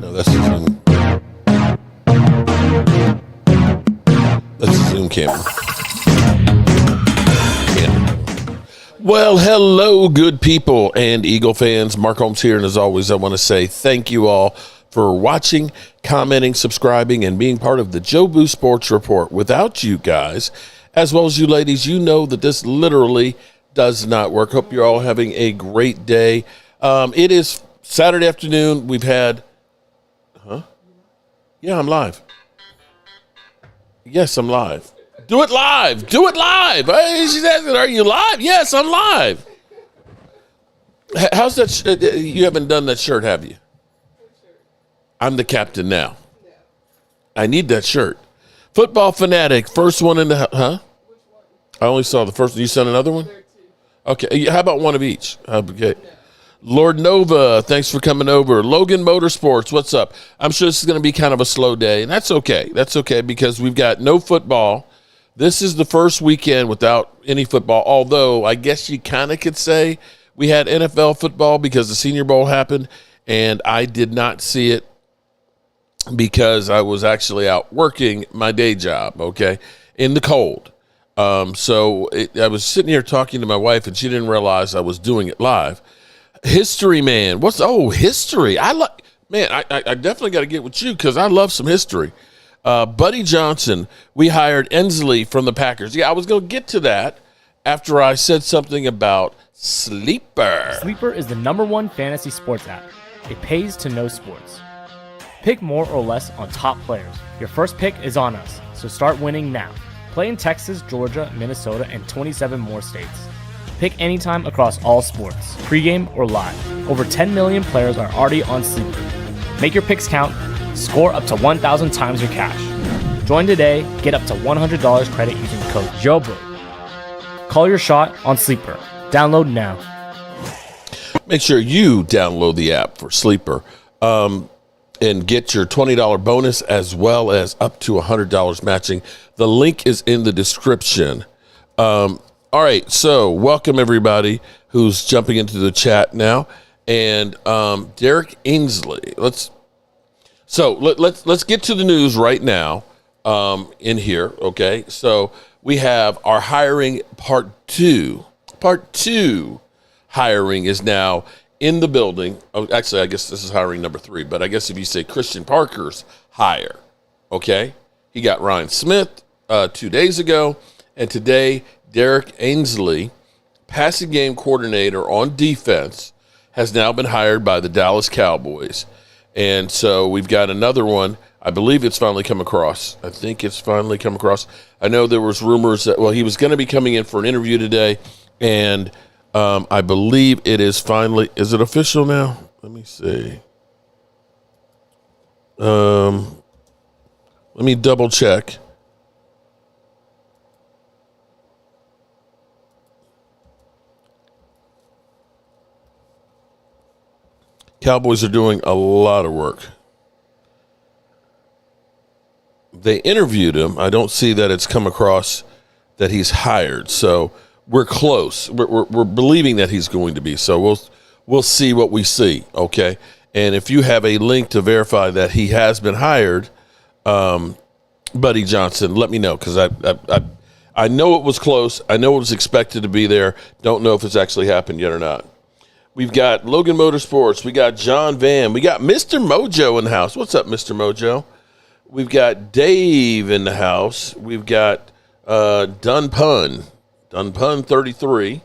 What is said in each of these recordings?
No, that's the Zoom. That's the Zoom camera. Yeah. Well, hello, good people and Eagle fans. Mark Holmes here, and as always, I want to say thank you all for watching, commenting, subscribing, and being part of the Joe Boo Sports Report. Without you guys, as well as you ladies, you know that this literally does not work. Hope you're all having a great day. It is Saturday afternoon. We've had, Yeah, I'm live. Yes, I'm live. Do it live. Do it live. Hey, she's asking, are you live? Yes, I'm live. How's that? You haven't done that shirt, have you? I'm the captain now. I need that shirt. Football Fanatic, first one in the, I only saw the first one. You sent another one? Okay, how about one of each? Okay. Lord Nova, thanks for coming over. Logan Motorsports, what's up? I'm sure this is going to be kind of a slow day, and that's okay. That's okay because we've got no football. This is the first weekend without any football, although I guess you kind of could say we had NFL football because the Senior Bowl happened, and I did not see it because I was actually out working my day job, okay, in the cold. I was sitting here talking to my wife, and she didn't realize I was doing it live. History, man. History. I definitely got to get with you because I love some history. Buddy Johnson, we hired Ensley from the Packers. Yeah, I was going to get to that after I said something about Sleeper. Sleeper is the #1 fantasy sports app. It pays to know sports. Pick more or less on top players. Your first pick is on us, so start winning now. Play in Texas, Georgia, Minnesota, and 27 more states. Pick anytime across all sports, pregame or live. Over 10 million players are already on Sleeper. Make your picks count. Score up to 1,000 times your cash. Join today. Get up to $100 credit using code JOBO. Call your shot on Sleeper. Download now. Make sure you download the app for Sleeper and get your $20 bonus as well as up to $100 matching. The link is in the description. All right, so welcome everybody who's jumping into the chat now, and Derek Ainsley. Let's get to the news right now in here. Okay, so we have our hiring part two. Part two hiring is now in the building. Oh, actually, I guess this is hiring number 3, but I guess if you say Christian Parker's hire, okay, he got Ryan Smith 2 days ago, and today Derek Ainsley, passing game coordinator on defense, has now been hired by the Dallas Cowboys. And so we've got another one. I believe it's finally come across. I think it's finally come across. I know there was rumors that, he was going to be coming in for an interview today, and I believe it is finally, is it official now? Let me see. Let me double check. Cowboys are doing a lot of work. They interviewed him. I don't see that it's come across that he's hired. So we're close. We're believing that he's going to be. So we'll see what we see. Okay. And if you have a link to verify that he has been hired, Buddy Johnson, let me know because I know it was close. I know it was expected to be there. Don't know if it's actually happened yet or not. We've got Logan Motorsports. We got John Van. We got Mr. Mojo in the house. What's up, Mr. Mojo? We've got Dave in the house. We've got Dunpun 33.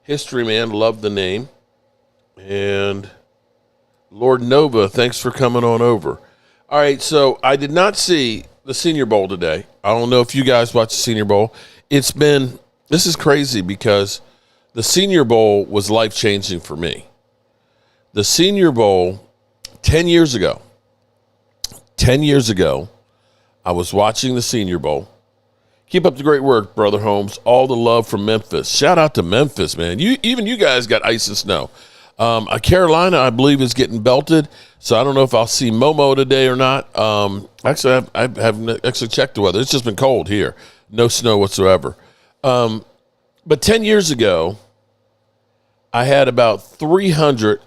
History man, love the name. And Lord Nova, thanks for coming on over. All right, so I did not see the Senior Bowl today. I don't know if you guys watched the Senior Bowl. This is crazy because the Senior Bowl was life-changing for me. The Senior Bowl, 10 years ago, I was watching the Senior Bowl. Keep up the great work, Brother Holmes. All the love from Memphis. Shout out to Memphis, man. Even you guys got ice and snow. Carolina, I believe, is getting belted, so I don't know if I'll see Momo today or not. Actually, I haven't actually checked the weather. It's just been cold here. No snow whatsoever. But 10 years ago, I had about 300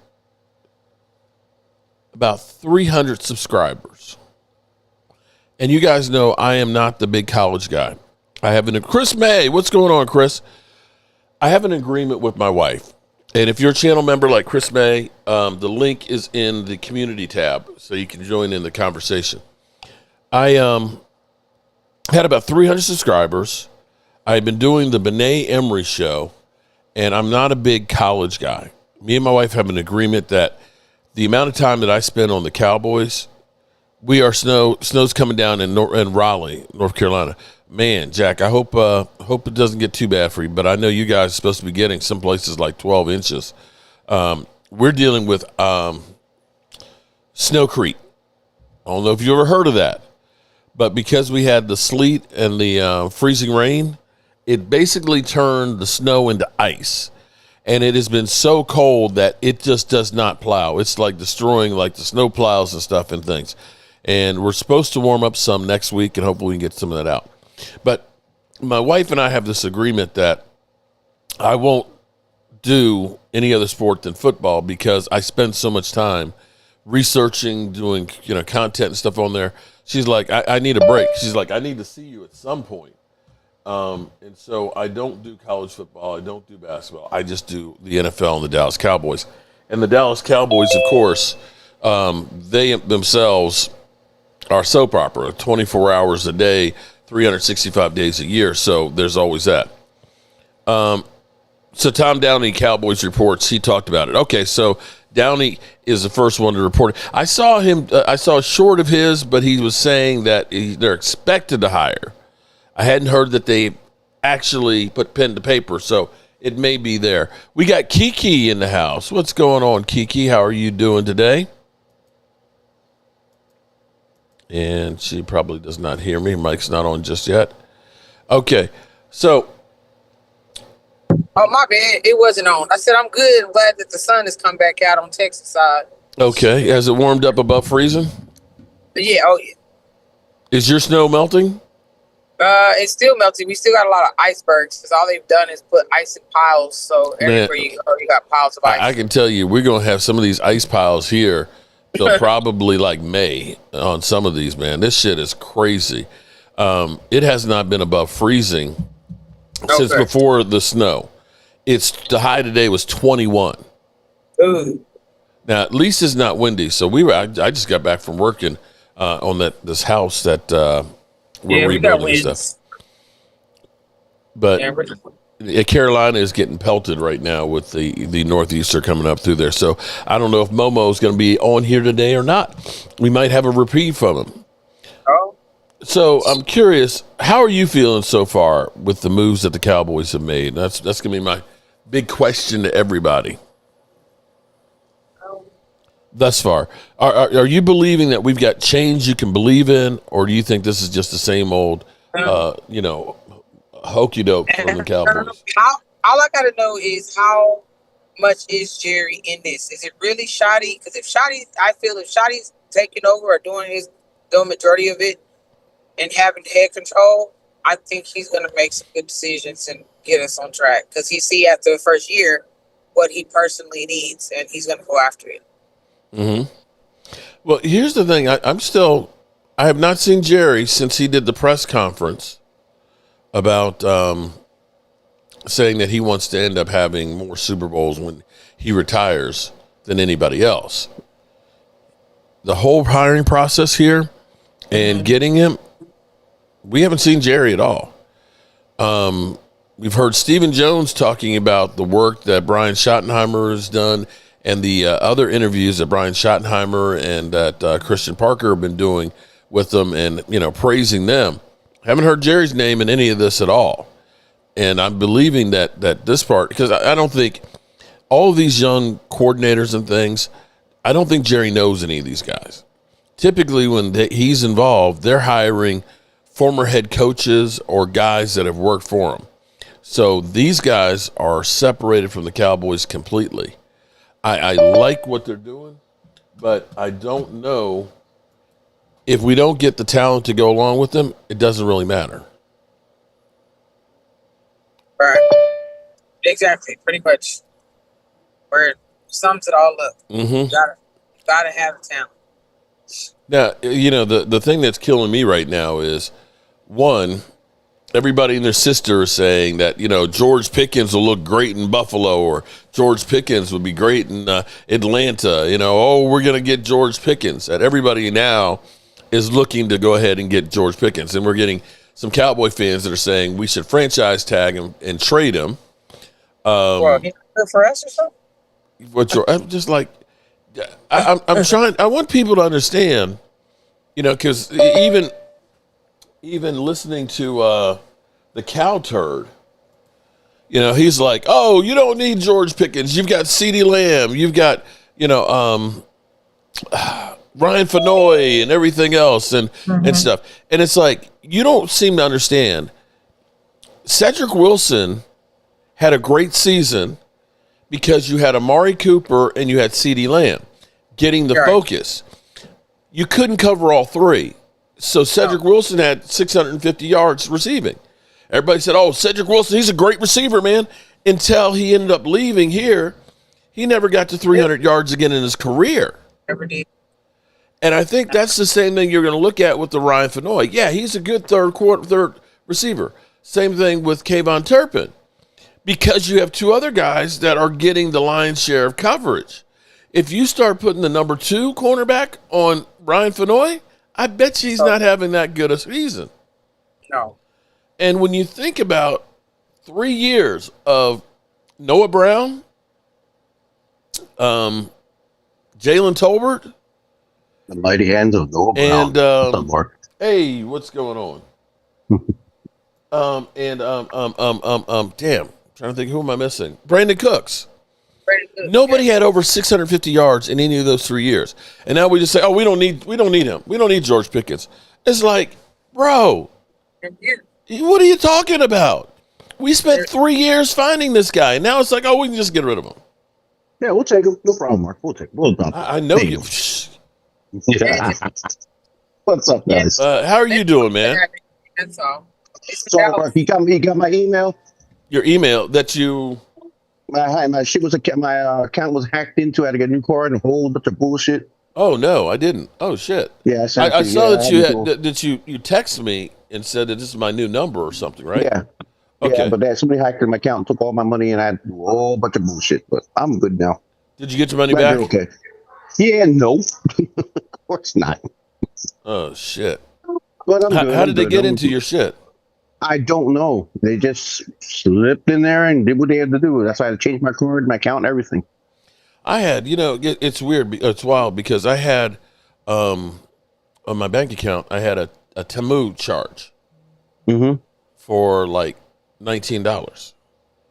about 300 subscribers. And you guys know I am not the big college guy. Chris May, what's going on, Chris? I have an agreement with my wife. And if you're a channel member like Chris May, the link is in the community tab, so you can join in the conversation. I had about 300 subscribers. I've been doing the Benet Emery show, and I'm not a big college guy. Me and my wife have an agreement that the amount of time that I spend on the Cowboys, snow's coming down in Raleigh, North Carolina. Man, Jack, I hope it doesn't get too bad for you, but I know you guys are supposed to be getting some places like 12 inches. We're dealing with snowcrete. I don't know if you ever heard of that, but because we had the sleet and the freezing rain, it basically turned the snow into ice. And it has been so cold that it just does not plow. It's like destroying like the snow plows and stuff and things. And we're supposed to warm up some next week, and hopefully we can get some of that out. But my wife and I have this agreement that I won't do any other sport than football because I spend so much time researching, doing content and stuff on there. She's like, I need a break. She's like, I need to see you at some point. And so I don't do college football. I don't do basketball. I just do the NFL and the Dallas Cowboys. And the Dallas Cowboys, of course, they themselves are soap opera, 24 hours a day, 365 days a year. So there's always that. So Tom Downey, Cowboys reports, he talked about it. Okay, so Downey is the first one to report it. I saw a short of his, but he was saying that they're expected to hire. I hadn't heard that they actually put pen to paper, so it may be there. We got Kiki in the house. What's going on, Kiki? How are you doing today? And she probably does not hear me. Mic's not on just yet. Okay, so. Oh, my bad. It wasn't on. I said I'm good. I'm glad that the sun has come back out on Texas side. Okay, has it warmed up above freezing? Yeah, oh yeah. Is your snow melting? It's still melting. We still got a lot of icebergs because all they've done is put ice in piles. So everywhere you go, you got piles of ice. I can tell you, we're going to have some of these ice piles here till probably like May on some of these, man. This shit is crazy. It has not been above freezing since before the snow. The high today was 21. Ooh. Now, at least it's not windy. So I just got back from working on this house that we're rebuilding and stuff. But Carolina is getting pelted right now with the northeaster coming up through there. So I don't know if Momo is going to be on here today or not. We might have a reprieve from him. Oh. So I'm curious, how are you feeling so far with the moves that the Cowboys have made? That's going to be my big question to everybody. Thus far, are you believing that we've got change you can believe in, or do you think this is just the same old, hokey doke from the Cowboys? All I got to know is how much is Jerry in this? Is it really Shoddy? Because if Shoddy's taking over or doing the majority of it and having head control, I think he's going to make some good decisions and get us on track. Because he see after the first year what he personally needs, and he's going to go after it. Mm-hmm. Well, here's the thing. I have not seen Jerry since he did the press conference about saying that he wants to end up having more Super Bowls when he retires than anybody else. The whole hiring process here and getting him, we haven't seen Jerry at all. We've heard Stephen Jones talking about the work that Brian Schottenheimer has done and the other interviews that Brian Schottenheimer and that Christian Parker have been doing with them and, praising them. Haven't heard Jerry's name in any of this at all. And I'm believing that this part, because I don't think all of these young coordinators and things, I don't think Jerry knows any of these guys. Typically when he's involved, they're hiring former head coaches or guys that have worked for him. So these guys are separated from the Cowboys completely. I like what they're doing, but I don't know if we don't get the talent to go along with them, it doesn't really matter. Right. Exactly. Pretty much. Where it sums it all up. Mm-hmm. Got it. Gotta have talent. Now, the thing that's killing me right now is, one, everybody and their sister is saying that, George Pickens will look great in Buffalo, or George Pickens would be great in Atlanta. We're going to get George Pickens. And everybody now is looking to go ahead and get George Pickens. And we're getting some Cowboy fans that are saying we should franchise tag him and trade him. Well, he's good for us or something? I'm just like, I'm trying. I want people to understand, because even listening to the cow turd, he's like, oh, you don't need George Pickens. You've got CeeDee Lamb. You've got, Ryan Fenoy and everything else and stuff. And it's like, you don't seem to understand. Cedric Wilson had a great season because you had Amari Cooper and you had CeeDee Lamb getting the focus. You couldn't cover all three. So Cedric Wilson had 650 yards receiving. Everybody said, oh, Cedric Wilson, he's a great receiver, man. Until he ended up leaving here. He never got to 300 yards again in his career. Never did. And I think that's the same thing you're going to look at with the Ryan Fenoy. Yeah, he's a good third receiver. Same thing with Kayvon Turpin. Because you have two other guys that are getting the lion's share of coverage. If you start putting the number 2 cornerback on Ryan Fenoy, I bet you he's not having that good a season. No. And when you think about 3 years of Noah Brown, Jalen Tolbert, the mighty hands of Noah Brown. And hey, what's going on? Damn, trying to think, who am I missing? Brandon Cooks. Nobody had over 650 yards in any of those 3 years, and now we just say, "Oh, we don't need him. We don't need George Pickens." It's like, bro, what are you talking about? We spent 3 years finding this guy, and now it's like, oh, we can just get rid of him. Yeah, we'll take him. No problem, Mark. We'll take him. We'll dump him. I know you. What's up, guys? How are you doing, man? That's all. So, Mark, he got my email. Your email that you. My shit was my account was hacked into. I had to get a new card and a whole bunch of bullshit. Oh no, I didn't. Oh shit. Yeah, I saw that you had. Did you text me and said that this is my new number or something, right? Yeah. Okay. Yeah, but somebody hacked in my account and took all my money, and I had to do a whole bunch of bullshit. But I'm good now. Did you get your money back? Okay. Yeah, no. Of course not. Oh shit. But how did they get into your shit? I don't know. They just slipped in there and did what they had to do. That's why I had to change my card, my account, and everything. I had, it's weird. It's wild because I had, on my bank account, I had a Temu charge for like $19.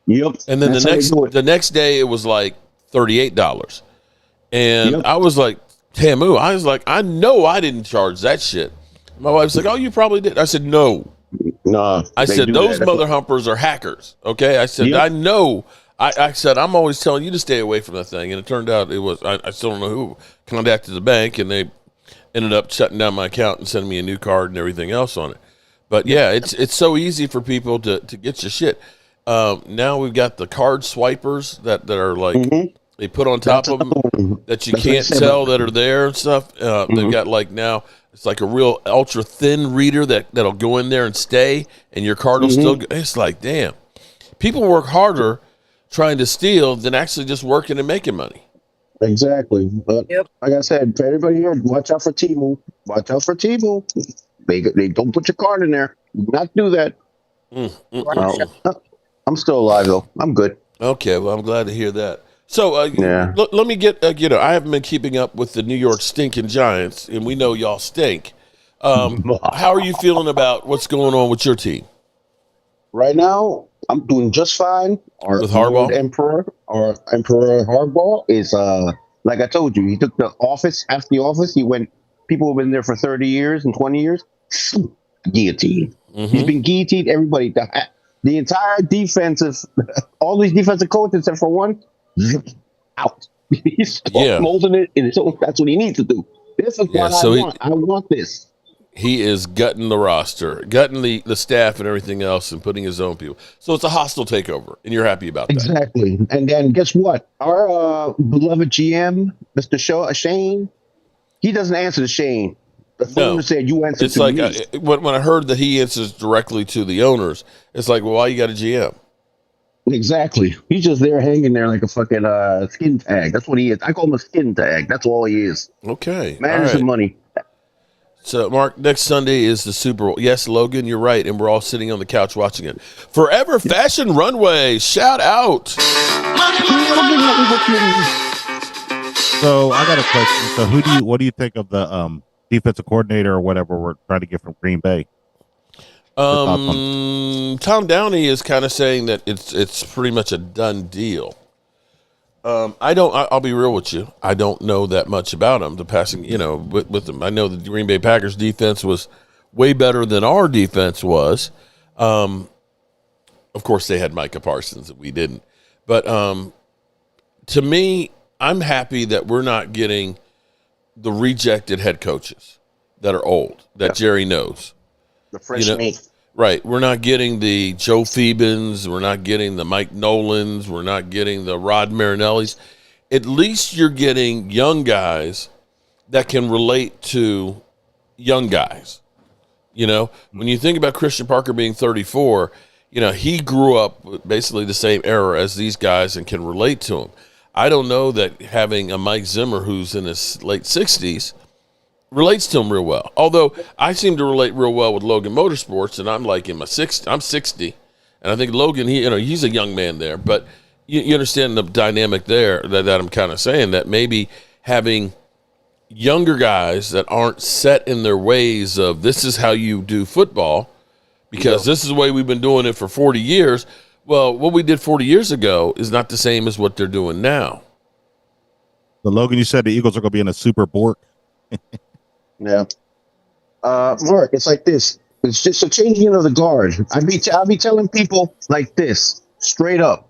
Yep. And then the next day it was like $38. And I was like, Temu, I was like, I know I didn't charge that shit. My wife's like, oh, you probably did. I said, no. No. I said, those mother humpers are hackers. Okay. I said, I know. I said, I'm always telling you to stay away from that thing. And it turned out it was, I still don't know who contacted the bank, and they ended up shutting down my account and sending me a new card and everything else on it. But yeah, it's so easy for people to get your shit. Now we've got the card swipers that are like, they put on top of them that you can't tell that are there and stuff. They've got like now, it's like a real ultra thin reader that'll go in there and stay, and your card will still go. It's like, damn, people work harder trying to steal than actually just working and making money. Exactly. But like I said, for everybody here, watch out for Temu. Watch out for Temu. They don't put your card in there. Do not do that. I'm still alive though. I'm good. Okay, well, I'm glad to hear that. So let me get, I haven't been keeping up with the New York stinking Giants, and we know y'all stink. How are you feeling about what's going on with your team? Right now, I'm doing just fine. With Harbaugh? Emperor Harbaugh is, like I told you, he took the office, half the office. People have been there for 30 years and 20 years. Guillotine. He's been guillotined everybody. The entire defensive, all these defensive coaches, except for one, out. He's molding it, and so that's what he needs to do. This is what I want. I want this. he is gutting the roster, gutting the staff and everything else, and putting his own people. So it's a hostile takeover, and you're happy about that. Exactly. And then guess what? Our beloved GM, Mr. Shane, he doesn't answer to Shane. The phone said you answer it's to like me. When I heard that he answers directly to the owners, it's like, well, why you got a GM? Exactly. He's just there hanging there like a fucking skin tag. That's what he is. I call him a skin tag. That's all he is. Okay. Manage the money. So, Mark, next Sunday is the Super Bowl. Yes, Logan, you're right, and we're all sitting on the couch watching it. Forever Fashion Runway, shout out. So I got a question. So what do you think of the defensive coordinator or whatever we're trying to get from Green Bay? Tom Downey is kind of saying that it's pretty much a done deal. I'll be real with you. I don't know that much about him. The passing, with them. I know the Green Bay Packers defense was way better than our defense was. Of course, they had Micah Parsons and we didn't. But to me, I'm happy that we're not getting the rejected head coaches that are old, that Jerry knows. The fresh meat. Right. We're not getting the Joe Phoebens. We're not getting the Mike Nolans. We're not getting the Rod Marinellis. At least you're getting young guys that can relate to young guys. When you think about Christian Parker being 34, he grew up with basically the same era as these guys and can relate to them. I don't know that having a Mike Zimmer who's in his late 60s relates to him real well. Although I seem to relate real well with Logan Motorsports, and I'm like I'm 60, and I think Logan, he's a young man there. But you understand the dynamic there that I'm kind of saying, that maybe having younger guys that aren't set in their ways of this is how you do football, because this is the way we've been doing it for 40 years. Well, what we did 40 years ago is not the same as what they're doing now. So Logan, you said the Eagles are going to be in a Super Bowl. Yeah. Mark, it's like this. It's just a changing of the guard. I'll be telling people like this, straight up.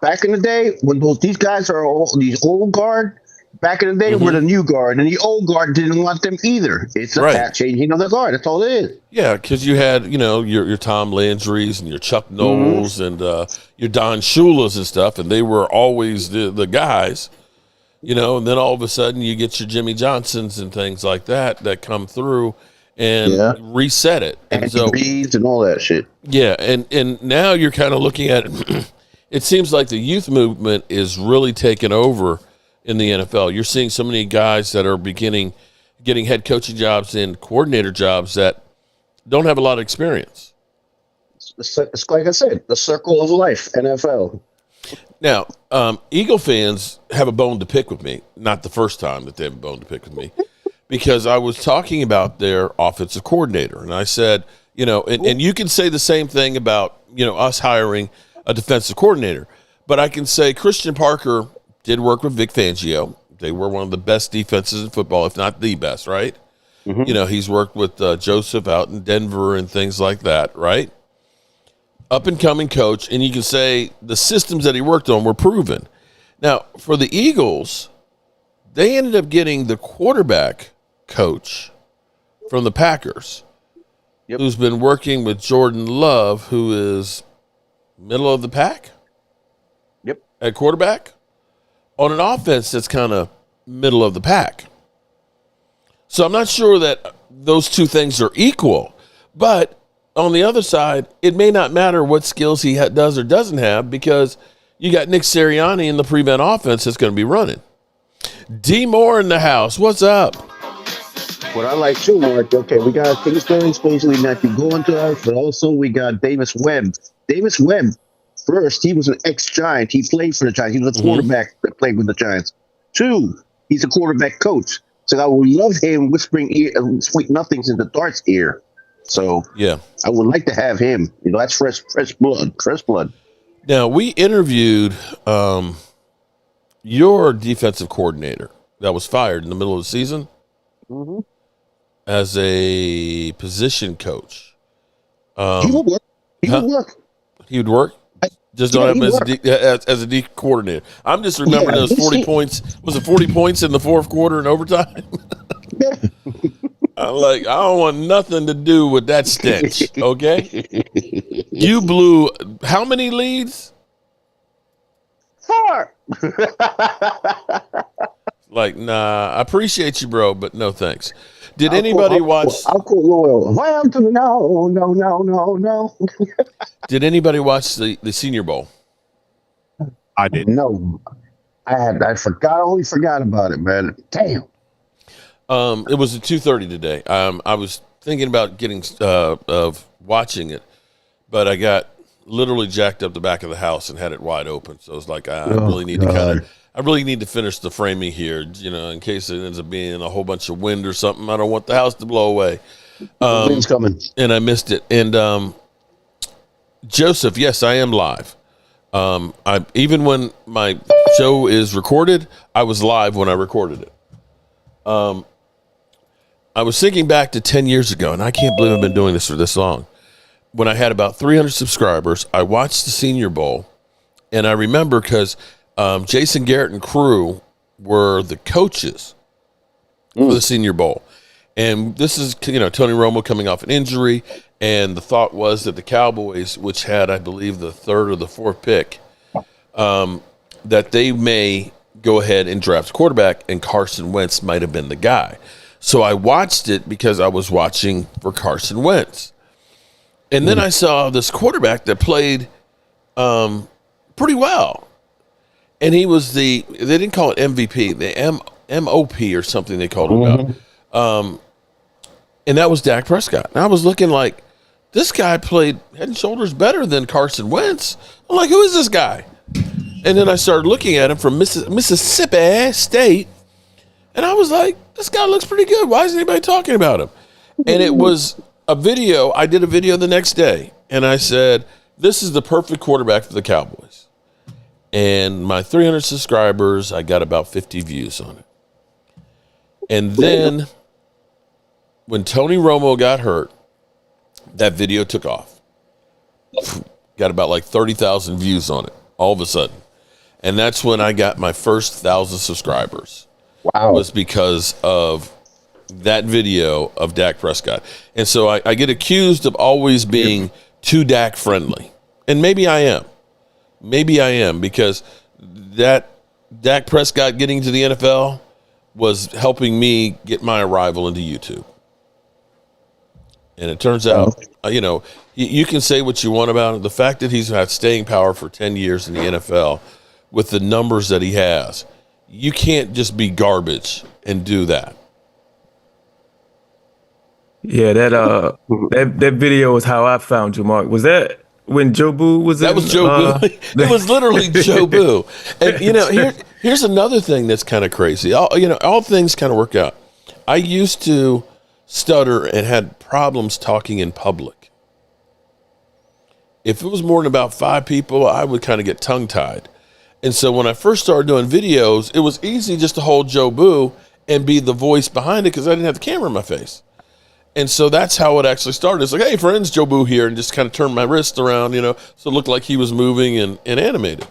Back in the day, when these guys are these old guard, back in the day were the new guard, and the old guard didn't want them either. It's a changing of the guard. That's all it is. Yeah, because you had, your Tom Landry's and your Chuck Knowles and your Don Shula's and stuff, and they were always the guys. And then all of a sudden you get your Jimmy Johnsons and things like that come through and reset it. And so Reeds and all that shit. Yeah, and now you're kind of looking at it. It seems like the youth movement is really taking over in the NFL. You're seeing so many guys that are getting head coaching jobs and coordinator jobs that don't have a lot of experience. It's like I said, the circle of life, NFL. Now, Eagle fans have a bone to pick with me. Not the first time that they have a bone to pick with me, because I was talking about their offensive coordinator, and I said, and you can say the same thing about, us hiring a defensive coordinator, but I can say Christian Parker did work with Vic Fangio. They were one of the best defenses in football, if not the best, right? He's worked with Joseph out in Denver and things like that, right? Up-and-coming coach, and you can say the systems that he worked on were proven. Now, for the Eagles, they ended up getting the quarterback coach from the Packers, who's been working with Jordan Love, who is middle of the pack at quarterback, on an offense that's kind of middle of the pack. So I'm not sure that those two things are equal, but on the other side, it may not matter what skills he does or doesn't have, because you got Nick Sirianni in the prevent offense that's going to be running. D. Moore in the house. What's up? What I like too, Mark. Okay, we got Kingsbury, supposedly Matthew going to us, but also we got Davis Webb. Davis Webb, first, he was an ex-Giant. He played for the Giants. He was a quarterback that played with the Giants. 2, he's a quarterback coach. So I would love him whispering sweet nothings in the Dart's ear. So I would like to have him. That's fresh blood. Now, we interviewed your defensive coordinator that was fired in the middle of the season as a position coach. He would work. He would work? Just don't have him as a D coordinator. I'm just remembering those 40 points. Was it 40 points in the fourth quarter in overtime? I'm like, I don't want nothing to do with that stench. Okay, you blew how many leads? 4. Like, nah, I appreciate you, bro, but no thanks. Did I'll anybody watch? I'll quote Loyal. Welcome to the no. Did anybody watch the Senior Bowl? I did. No, I forgot. Only forgot about it, man. Damn. It was at 2:30 today. I was thinking about getting of watching it, but I got literally jacked up the back of the house and had it wide open. So I was like, I really need to finish the framing here, in case it ends up being a whole bunch of wind or something. I don't want the house to blow away. Wind's coming. And I missed it. And Joseph, yes, I am live. Even when my show is recorded, I was live when I recorded it. I was thinking back to 10 years ago, and I can't believe I've been doing this for this long. When I had about 300 subscribers, I watched the Senior Bowl, and I remember because Jason Garrett and crew were the coaches for the Senior Bowl. And this is, Tony Romo coming off an injury, and the thought was that the Cowboys, which had, I believe, the 3rd or the 4th pick, that they may go ahead and draft a quarterback, and Carson Wentz might have been the guy. So I watched it because I was watching for Carson Wentz. And then I saw this quarterback that played pretty well. And he was they didn't call it MVP, the MOP or something they called it about. And that was Dak Prescott. And I was looking like, this guy played head and shoulders better than Carson Wentz. I'm like, who is this guy? And then I started looking at him from Mississippi State. And I was like, this guy looks pretty good. Why isn't anybody talking about him? And it was a video. I did a video the next day. And I said, this is the perfect quarterback for the Cowboys. And my 300 subscribers, I got about 50 views on it. And then when Tony Romo got hurt, that video took off. Got about like 30,000 views on it all of a sudden. And that's when I got my first 1,000 subscribers. Wow. Was because of that video of Dak Prescott. And so I get accused of always being too Dak friendly. And maybe I am. Because that Dak Prescott getting to the NFL was helping me get my arrival into YouTube. And it turns out, you can say what you want about it. The fact that he's had staying power for 10 years in the NFL with the numbers that he has, you can't just be garbage and do that. Yeah, that video was how I found you, Mark. Was that when Joe Boo was in? That was Joe Boo. It was literally Joe Boo. And, here's another thing that's kind of crazy. All things kind of work out. I used to stutter and had problems talking in public. If it was more than about 5 people, I would kind of get tongue-tied. And so when I first started doing videos, it was easy just to hold Joe Boo and be the voice behind it because I didn't have the camera in my face. And so that's how it actually started. It's like, hey, friends, Joe Boo here, and just kind of turned my wrist around, so it looked like he was moving and animated.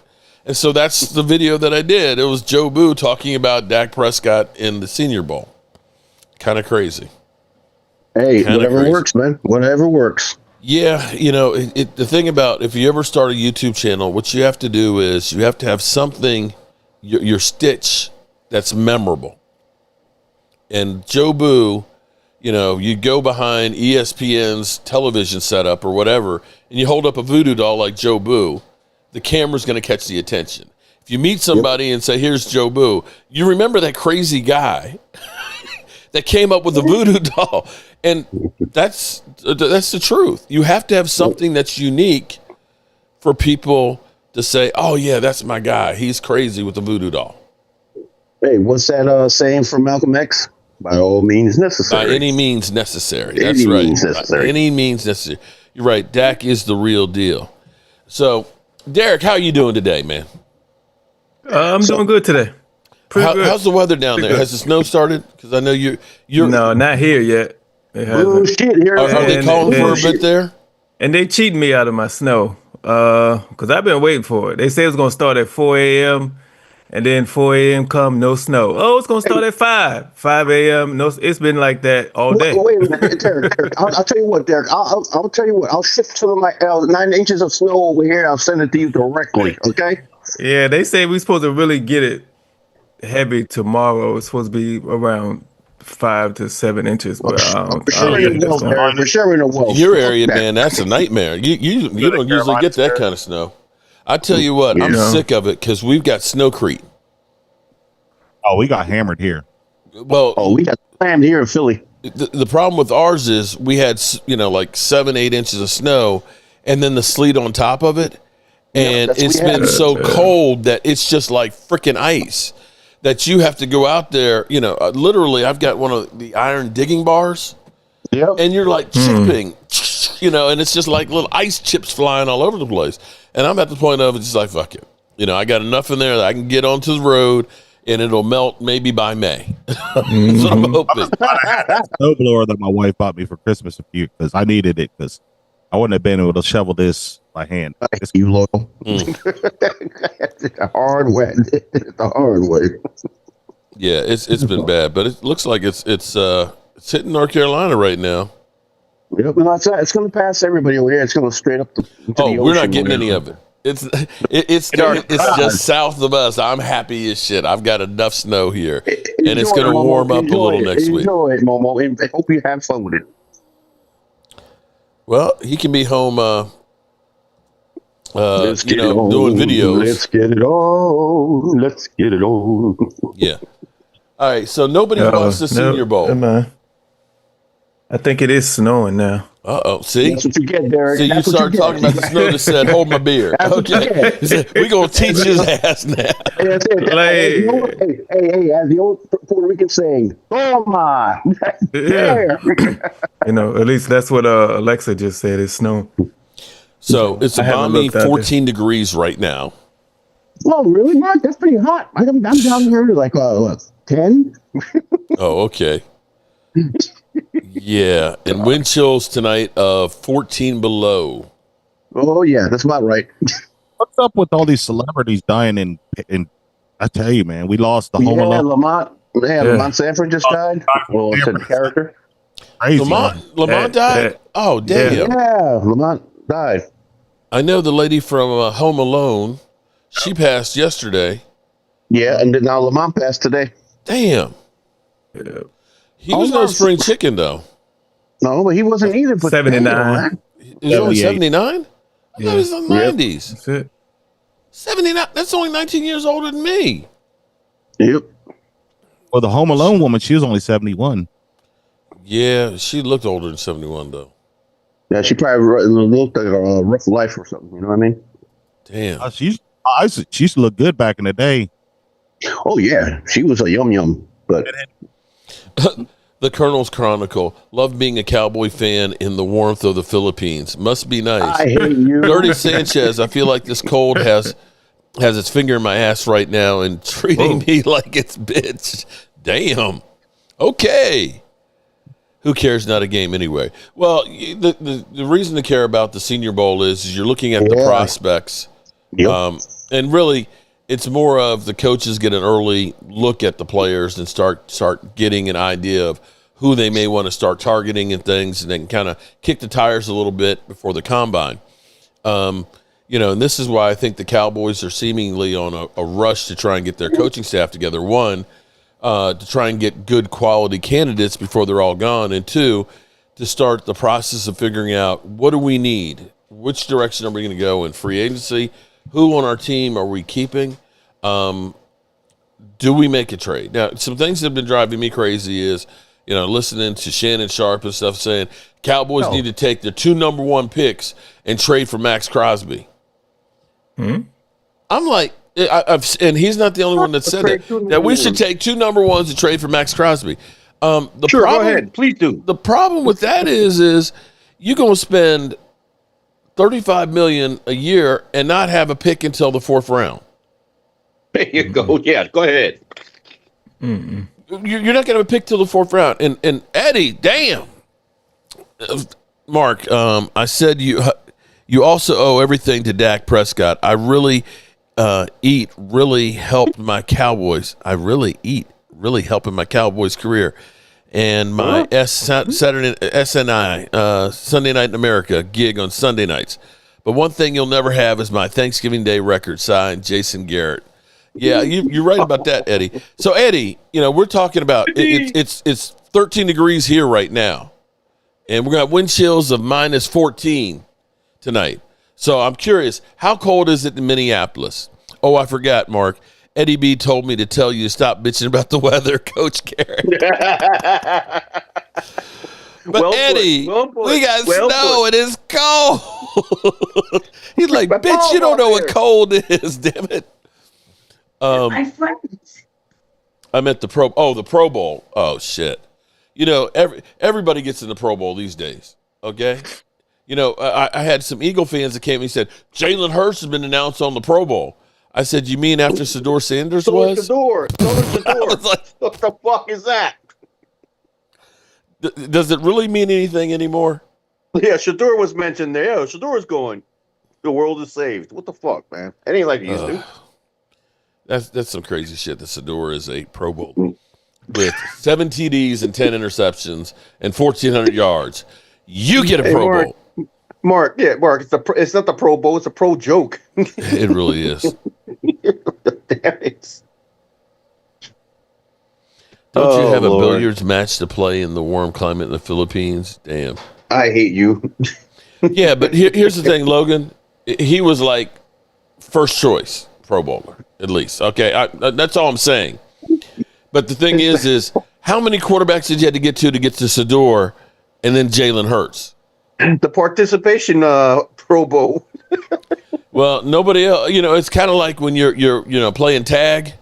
And so that's the video that I did. It was Joe Boo talking about Dak Prescott in the Senior Bowl. Kind of crazy. Hey, whatever works, man. Whatever works. Yeah, the thing about if you ever start a YouTube channel, what you have to do is you have to have something, your stitch that's memorable. And Joe Boo, you go behind ESPN's television setup or whatever, and you hold up a voodoo doll like Joe Boo, the camera's going to catch the attention. If you meet somebody and say, here's Joe Boo, you remember that crazy guy that came up with the voodoo doll. And that's the truth. You have to have something that's unique for people to say, oh, yeah, that's my guy. He's crazy with the voodoo doll. Hey, what's that saying from Malcolm X? By all means necessary. By any means necessary. That's right. By any means necessary. You're right. Dak is the real deal. So, Derek, how are you doing today, man? I'm doing good today. Good. How's the weather down there? Has the snow started? Because I know you're. No, not here yet. Oh, shit, here. Are they calling for a bit there? And they cheating me out of my snow because I've been waiting for it. They say it's going to start at 4 a.m. and then 4 a.m. come, no snow. Oh, it's gonna start at 5 a.m. No, it's been like that all day. Wait a minute, Derek. I'll tell you what, Derek. I'll tell you what. I'll shift some of my 9 inches of snow over here. I'll send it to you directly. Okay. Yeah, they say we're supposed to really get it heavy tomorrow. It's supposed to be around 5 to 7 inches, but I don't think that's gonna happen. For sure in the world. Your area, man, that's a nightmare. You don't usually get that kind of snow. I tell you what, I'm sick of it because we've got snowcrete. Oh, we got hammered here. Well, we got slammed here in Philly. The problem with ours is we had, like 7-8 inches of snow and then the sleet on top of it. And it's been so cold that it's just like freaking ice that you have to go out there. Literally, I've got one of the iron digging bars. Yep. And you're like chipping, and it's just like little ice chips flying all over the place. And I'm at the point of it's just like, fuck it. I got enough in there that I can get onto the road and it'll melt maybe by May. That's what I'm hoping. Snowblower that my wife bought me for Christmas because I needed it because I wouldn't have been able to shovel this by hand. You loyal. The hard way. The hard way. Yeah, it's been bad, but it looks like it's hitting North Carolina right now. Yep, well, it's going to pass everybody over here. It's going to straight up into the ocean. We're not getting any of it. It's just south of us. I'm happy as shit. I've got enough snow here, and it's going to warm up a little next week. Enjoy it, Momo. I hope you have fun with it. Well, he can be home, doing videos. Let's get it on. Let's get it on. Yeah. All right. So nobody wants the Senior Bowl. I think it is snowing now. See? That's what you get, Derek. See, you started talking about the snow that said, hold my beer. Okay. We're going to teach his ass now. That's it. Hey, as the old Puerto Rican saying, toma. Yeah. At least that's what Alexa just said. It's snow. So it's a balmy 14 degrees right now. Oh, really, Mark? That's pretty hot. I'm down here to like, 10? Oh, okay. Yeah, and wind chills tonight of 14 below. Oh yeah, that's about right. What's up with all these celebrities dying in I tell you, man, we lost the Home Alone. Lamont Sanford just died. Well, it's a character. Crazy, Lamont died? Oh, damn. Yeah, Lamont died. I know the lady from Home Alone. She passed yesterday. Yeah, and then now Lamont passed today. Damn. Yeah. He was no spring chicken, though. No, but he wasn't either. 79. He was only 79? I thought he was in the 90s. That's it. 79? That's only 19 years older than me. Yep. Well, the Home Alone woman, she was only 71. Yeah, she looked older than 71, though. Yeah, she probably looked like a rough life or something. You know what I mean? Damn. She used to look good back in the day. Oh, yeah. She was a yum-yum. But The Colonel's Chronicle. Love being a Cowboy fan in the warmth of the Philippines. Must be nice. I hate you. Dirty Sanchez. I feel like this cold has its finger in my ass right now and treating me like it's bitch. Damn. Okay. Who cares? Not a game anyway. Well, the reason to care about the Senior Bowl is you're looking at the prospects. Yep. And really, it's more of the coaches get an early look at the players and start getting an idea of who they may want to start targeting and things, and then kind of kick the tires a little bit before the combine. And this is why I think the Cowboys are seemingly on a rush to try and get their coaching staff together. One, to try and get good quality candidates before they're all gone, and two, to start the process of figuring out what do we need, which direction are we going to go in free agency, who on our team are we keeping, do we make a trade? Now, some things that have been driving me crazy is, listening to Shannon Sharp and stuff saying Cowboys need to take their 2 number 1 picks and trade for Max Crosby. I'm like, and he's not the only one that said that we should take 2 number 1s and trade for Max Crosby. Go ahead, please do. The problem with that is you're going to spend $35 million a year and not have a pick until the 4th round. There you go. Yeah, go ahead. You're not going to have a pick till the 4th round. And Eddie, damn, Mark, I said you also owe everything to Dak Prescott. I really eat really helped my Cowboys. I really eat really helping my Cowboys career. And my SNI, Sunday Night in America gig on Sunday nights. But one thing you'll never have is my Thanksgiving Day record signed, Jason Garrett. Yeah, you're right about that, Eddie. So, Eddie, we're talking about it's 13 degrees here right now, and we're going to have wind chills of minus 14 tonight. So I'm curious, how cold is it in Minneapolis? Oh, I forgot, Mark. Eddie B told me to tell you to stop bitching about the weather, Coach Garrett. But Eddie, we got snow and it's cold. He's like, bitch, you don't know what cold is, damn it. My friends. I'm at the Pro Bowl. Oh shit. Everybody gets in the Pro Bowl these days. Okay. I had some Eagle fans that came and said, Jalen Hurts has been announced on the Pro Bowl. I said, you mean after Shedeur Sanders was? Shedeur. I was like, what the fuck is that? Does it really mean anything anymore? Yeah, Shedeur was mentioned there. Yeah, Shedeur's going. The world is saved. What the fuck, man? It ain't like it used to. That's some crazy shit that Shedeur is a Pro Bowl with 7 TDs and 10 interceptions and 1,400 yards. You get a Pro Bowl. Mark, it's not the Pro Bowl, it's a pro joke. It really is. Damn it. Don't you have a billiards match to play in the warm climate in the Philippines? Damn. I hate you. Yeah, but here's the thing, Logan. He was like first choice Pro Bowler, at least. Okay, that's all I'm saying. But the thing is how many quarterbacks did you have to get to Shedeur and then Jalen Hurts? The participation Pro Bowl. Well, nobody else. It's kind of like when you're playing tag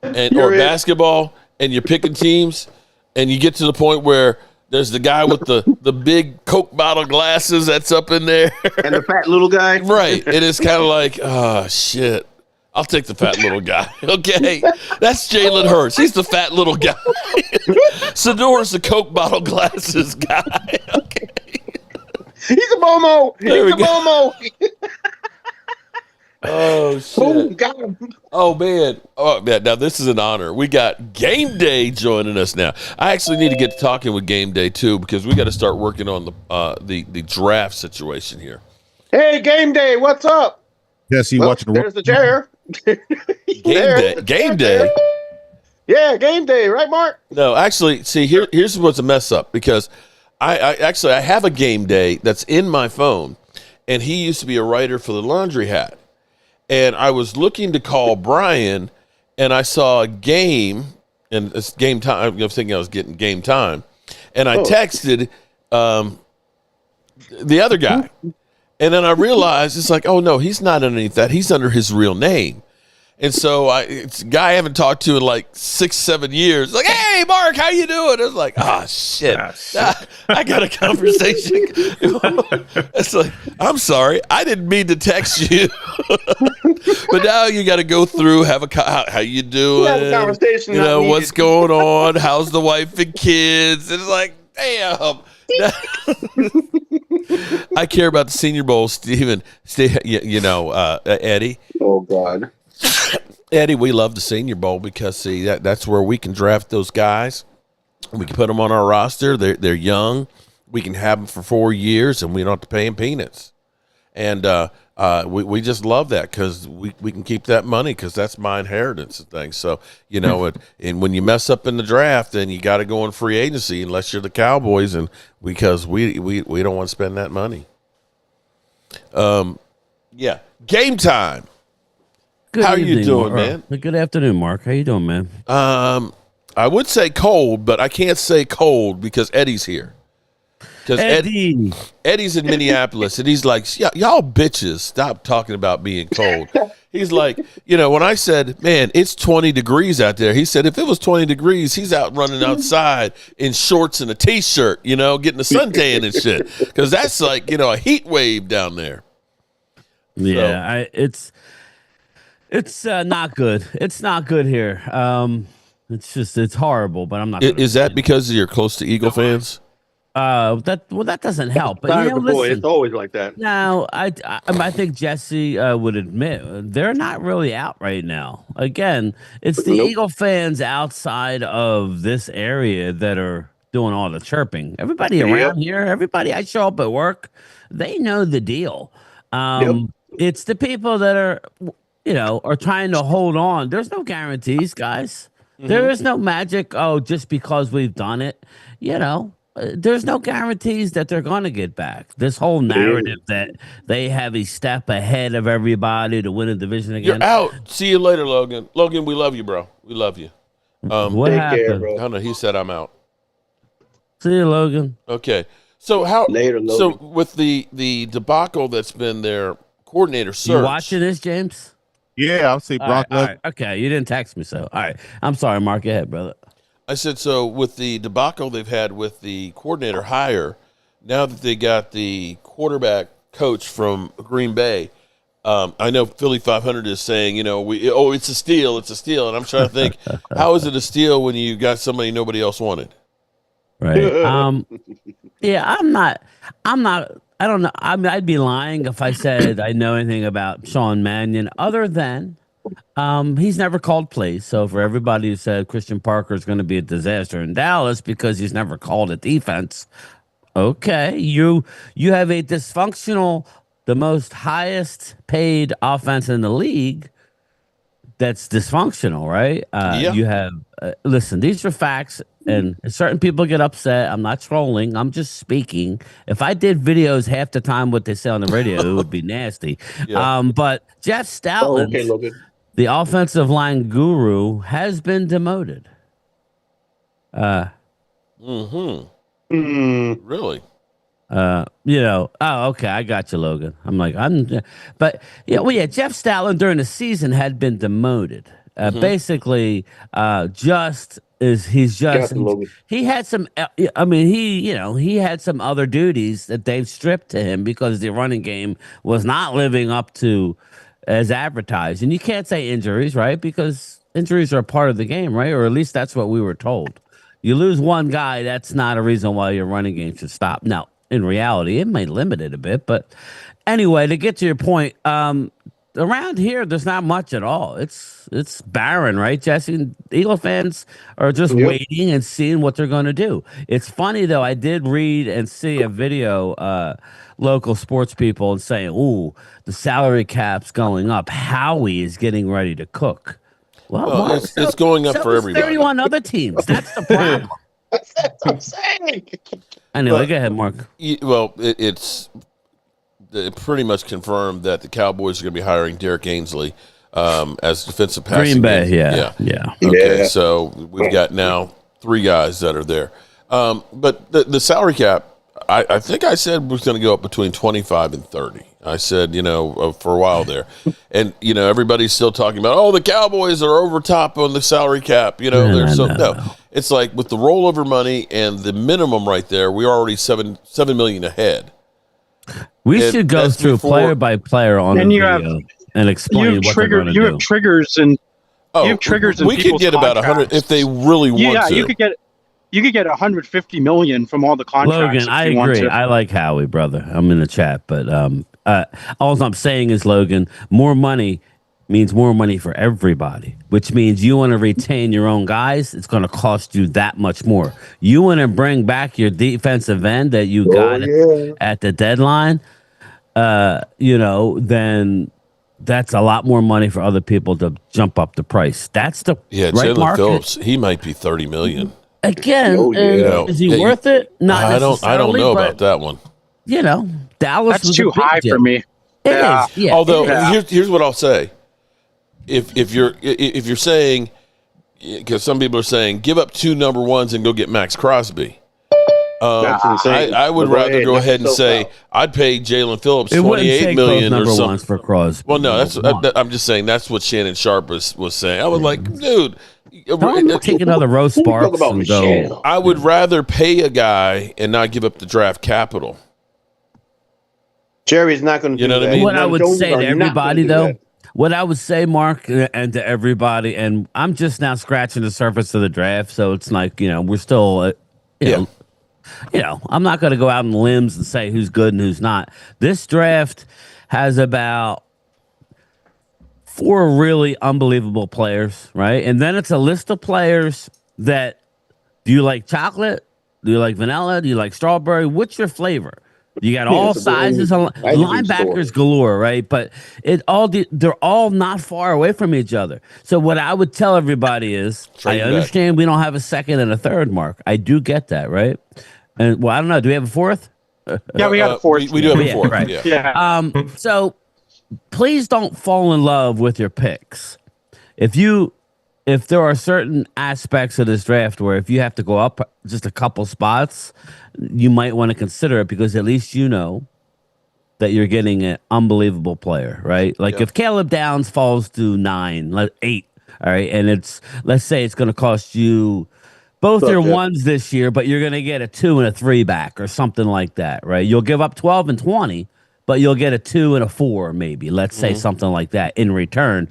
or basketball and you're picking teams, and you get to the point where there's the guy with the big Coke bottle glasses that's up in there, and the fat little guy. Right. It is kind of like, oh shit. I'll take the fat little guy. Okay, that's Jalen Hurts. He's the fat little guy. Shedeur's the Coke bottle glasses guy. Okay. He's a Momo. He's a Momo. Oh shit! Oh, got him. Oh man! Oh man! Now this is an honor. We got Game Day joining us now. I actually need to get to talking with Game Day too because we got to start working on the draft situation here. Hey, Game Day, what's up? Yes, you watching? There's the chair. Game Day. Yeah, Game Day, right, Mark? No, actually, see here's what's a mess up because I have a Game Day that's in my phone, and he used to be a writer for the Laundry Hat. And I was looking to call Brian, and I saw a game, and it's game time. I was thinking I was getting game time, and I texted the other guy, and then I realized it's like, oh no, he's not underneath that. He's under his real name. And so it's a guy I haven't talked to in like 6-7 years. Like, hey, Mark, how you doing? I was like, shit. I got a conversation. It's like, I'm sorry. I didn't mean to text you. But now you got to go through, have how you doing? Have a conversation. What's going on? How's the wife and kids? It's like, damn. I care about the Senior Bowl, Steven. Eddie. Oh, God. Eddie, we love the Senior Bowl because, see, that's where we can draft those guys. We can put them on our roster. They're young. We can have them for 4 years, and we don't have to pay them peanuts. And we just love that because we can keep that money because that's my inheritance and things. So, and when you mess up in the draft, then you got to go in free agency unless you're the Cowboys, and because we don't want to spend that money. Yeah, game time. Good How are you evening, doing, man? Good afternoon, Mark. How you doing, man? I would say cold, but I can't say cold because Eddie's here. Because Eddie's in Minneapolis, and he's like, y'all bitches, stop talking about being cold. He's like, when I said, man, it's 20 degrees out there, he said, if it was 20 degrees, he's out running outside in shorts and a T-shirt, getting a suntan and shit. Because that's like, a heat wave down there. Yeah, so. It's not good. It's not good here. It's horrible, but I'm not. Is that because you're close to Eagle fans? That doesn't help. But Not a good point. listen. It's always like that. No, I think Jesse would admit they're not really out right now. Again, it's the Nope. Eagle fans outside of this area that are doing all the chirping. Everybody around here, everybody I show up at work, they know the deal. It's the people that are trying to hold on. There's no guarantees, guys. There is no magic. Oh, just because we've done it, there's no guarantees that they're going to get back. This whole narrative that they have a step ahead of everybody to win a division again. You're out. See you later, Logan. Logan, we love you, bro. We love you. What Take happened? care, bro. I don't know. He said I'm out. See you, Logan. Okay. So Later, Logan. So with the debacle that's been their coordinator search. You watching this, James? Yeah, I'll see Brock. All right. Okay, you didn't text me, so all right. I'm sorry, Mark. Go ahead, brother. I said, so with the debacle they've had with the coordinator hire, now that they got the quarterback coach from Green Bay, I know Philly 500 is saying, it's a steal, and I'm trying to think, how is it a steal when you got somebody nobody else wanted? Right. Yeah, I'm not. I don't know. I'd be lying if I said I know anything about Sean Mannion, other than he's never called plays. So for everybody who said Christian Parker is going to be a disaster in Dallas because he's never called a defense, okay, you have a dysfunctional, the most highest paid offense in the league that's dysfunctional, right? Yeah. You have listen, these are facts, and certain people get upset. I'm not trolling. I'm just speaking. If I did videos half the time what they say on the radio, it would be nasty. Yeah. But Jeff Stoutland, Logan. the offensive line guru, has been demoted. Really? Okay, I got you, Logan. I'm like, but Jeff Stoutland during the season had been demoted. Basically, he had some, he had some other duties that they've stripped to him because the running game was not living up to as advertised. And you can't say injuries, right? Because injuries are a part of the game, right? Or at least that's what we were told. You lose one guy, that's not a reason why your running game should stop. Now, in reality, it may limit it a bit, but anyway, to get to your point, around here, there's not much at all. It's barren, right, Jesse? Eagle fans are just waiting and seeing what they're going to do. It's funny, though. I did read and see a video, local sports people saying, ooh, the salary cap's going up. Howie is getting ready to cook. Well, it's going up for everybody. 31 other teams. That's the problem. That's what I'm saying. Anyway, go ahead, Mark. It's pretty much confirmed that the Cowboys are going to be hiring Derek Ainsley as defensive passing Green Bay, game. yeah. Okay, so we've got now 3 guys that are there. But the salary cap, I think I said was going to go up between 25 and 30. I said, for a while there. And, everybody's still talking about, the Cowboys are over top on the salary cap. No. It's like with the rollover money and the minimum right there, we're already $7 million ahead. We should go through player by player on the video and explain what they're going to do. You have triggers and we could get about 100 if they really want to. You could get 150 million from all the contracts. Logan, I agree. I like Howie, brother. I'm in the chat, but all I'm saying is, Logan, more money means more money for everybody, which means you want to retain your own guys. It's going to cost you that much more. You want to bring back your defensive end that you got at the deadline, then that's a lot more money for other people to jump up the price. That's the right Jalen market. Phillips, he might be $30 million. Again, is he worth it? Not necessarily. I don't know about that one. Dallas that's too high for me. It is. Yeah. Although here's what I'll say: if you're saying, because some people are saying, give up 2 number ones and go get Max Crosby. I would rather go ahead and say I'd pay Jalen Phillips $28 million or something for Crosby. Well, no, I'm just saying that's what Shannon Sharp was saying. I was like, dude. Take another Rose Sparks and go. I would rather pay a guy and not give up the draft capital. Jerry's not going to do that. What I mean? What I would say to everybody, though, what I would say, Mark, and to everybody, and I'm just now scratching the surface of the draft, so it's like, we're still, I'm not going to go out on limbs and say who's good and who's not. This draft has about 4 really unbelievable players, right? And then it's a list of players that, do you like chocolate? Do you like vanilla? Do you like strawberry? What's your flavor? You got all sizes of linebackers galore, right? But they're all not far away from each other. So what I would tell everybody is, I understand we don't have a second and a third, Mark. I do get that, right? And I don't know. Do we have a fourth? Yeah, we got a fourth. We do have a fourth, right? Yeah. So please don't fall in love with your picks. If there are certain aspects of this draft where if you have to go up just a couple spots, you might want to consider it, because at least you know that you're getting an unbelievable player, right? Like if Caleb Downs falls to 8, all right, and let's say it's going to cost you both your ones this year, but you're going to get a 2 and a 3 back or something like that, right? You'll give up 12 and 20, but you'll get a 2 and a 4 maybe. Let's say something like that in return.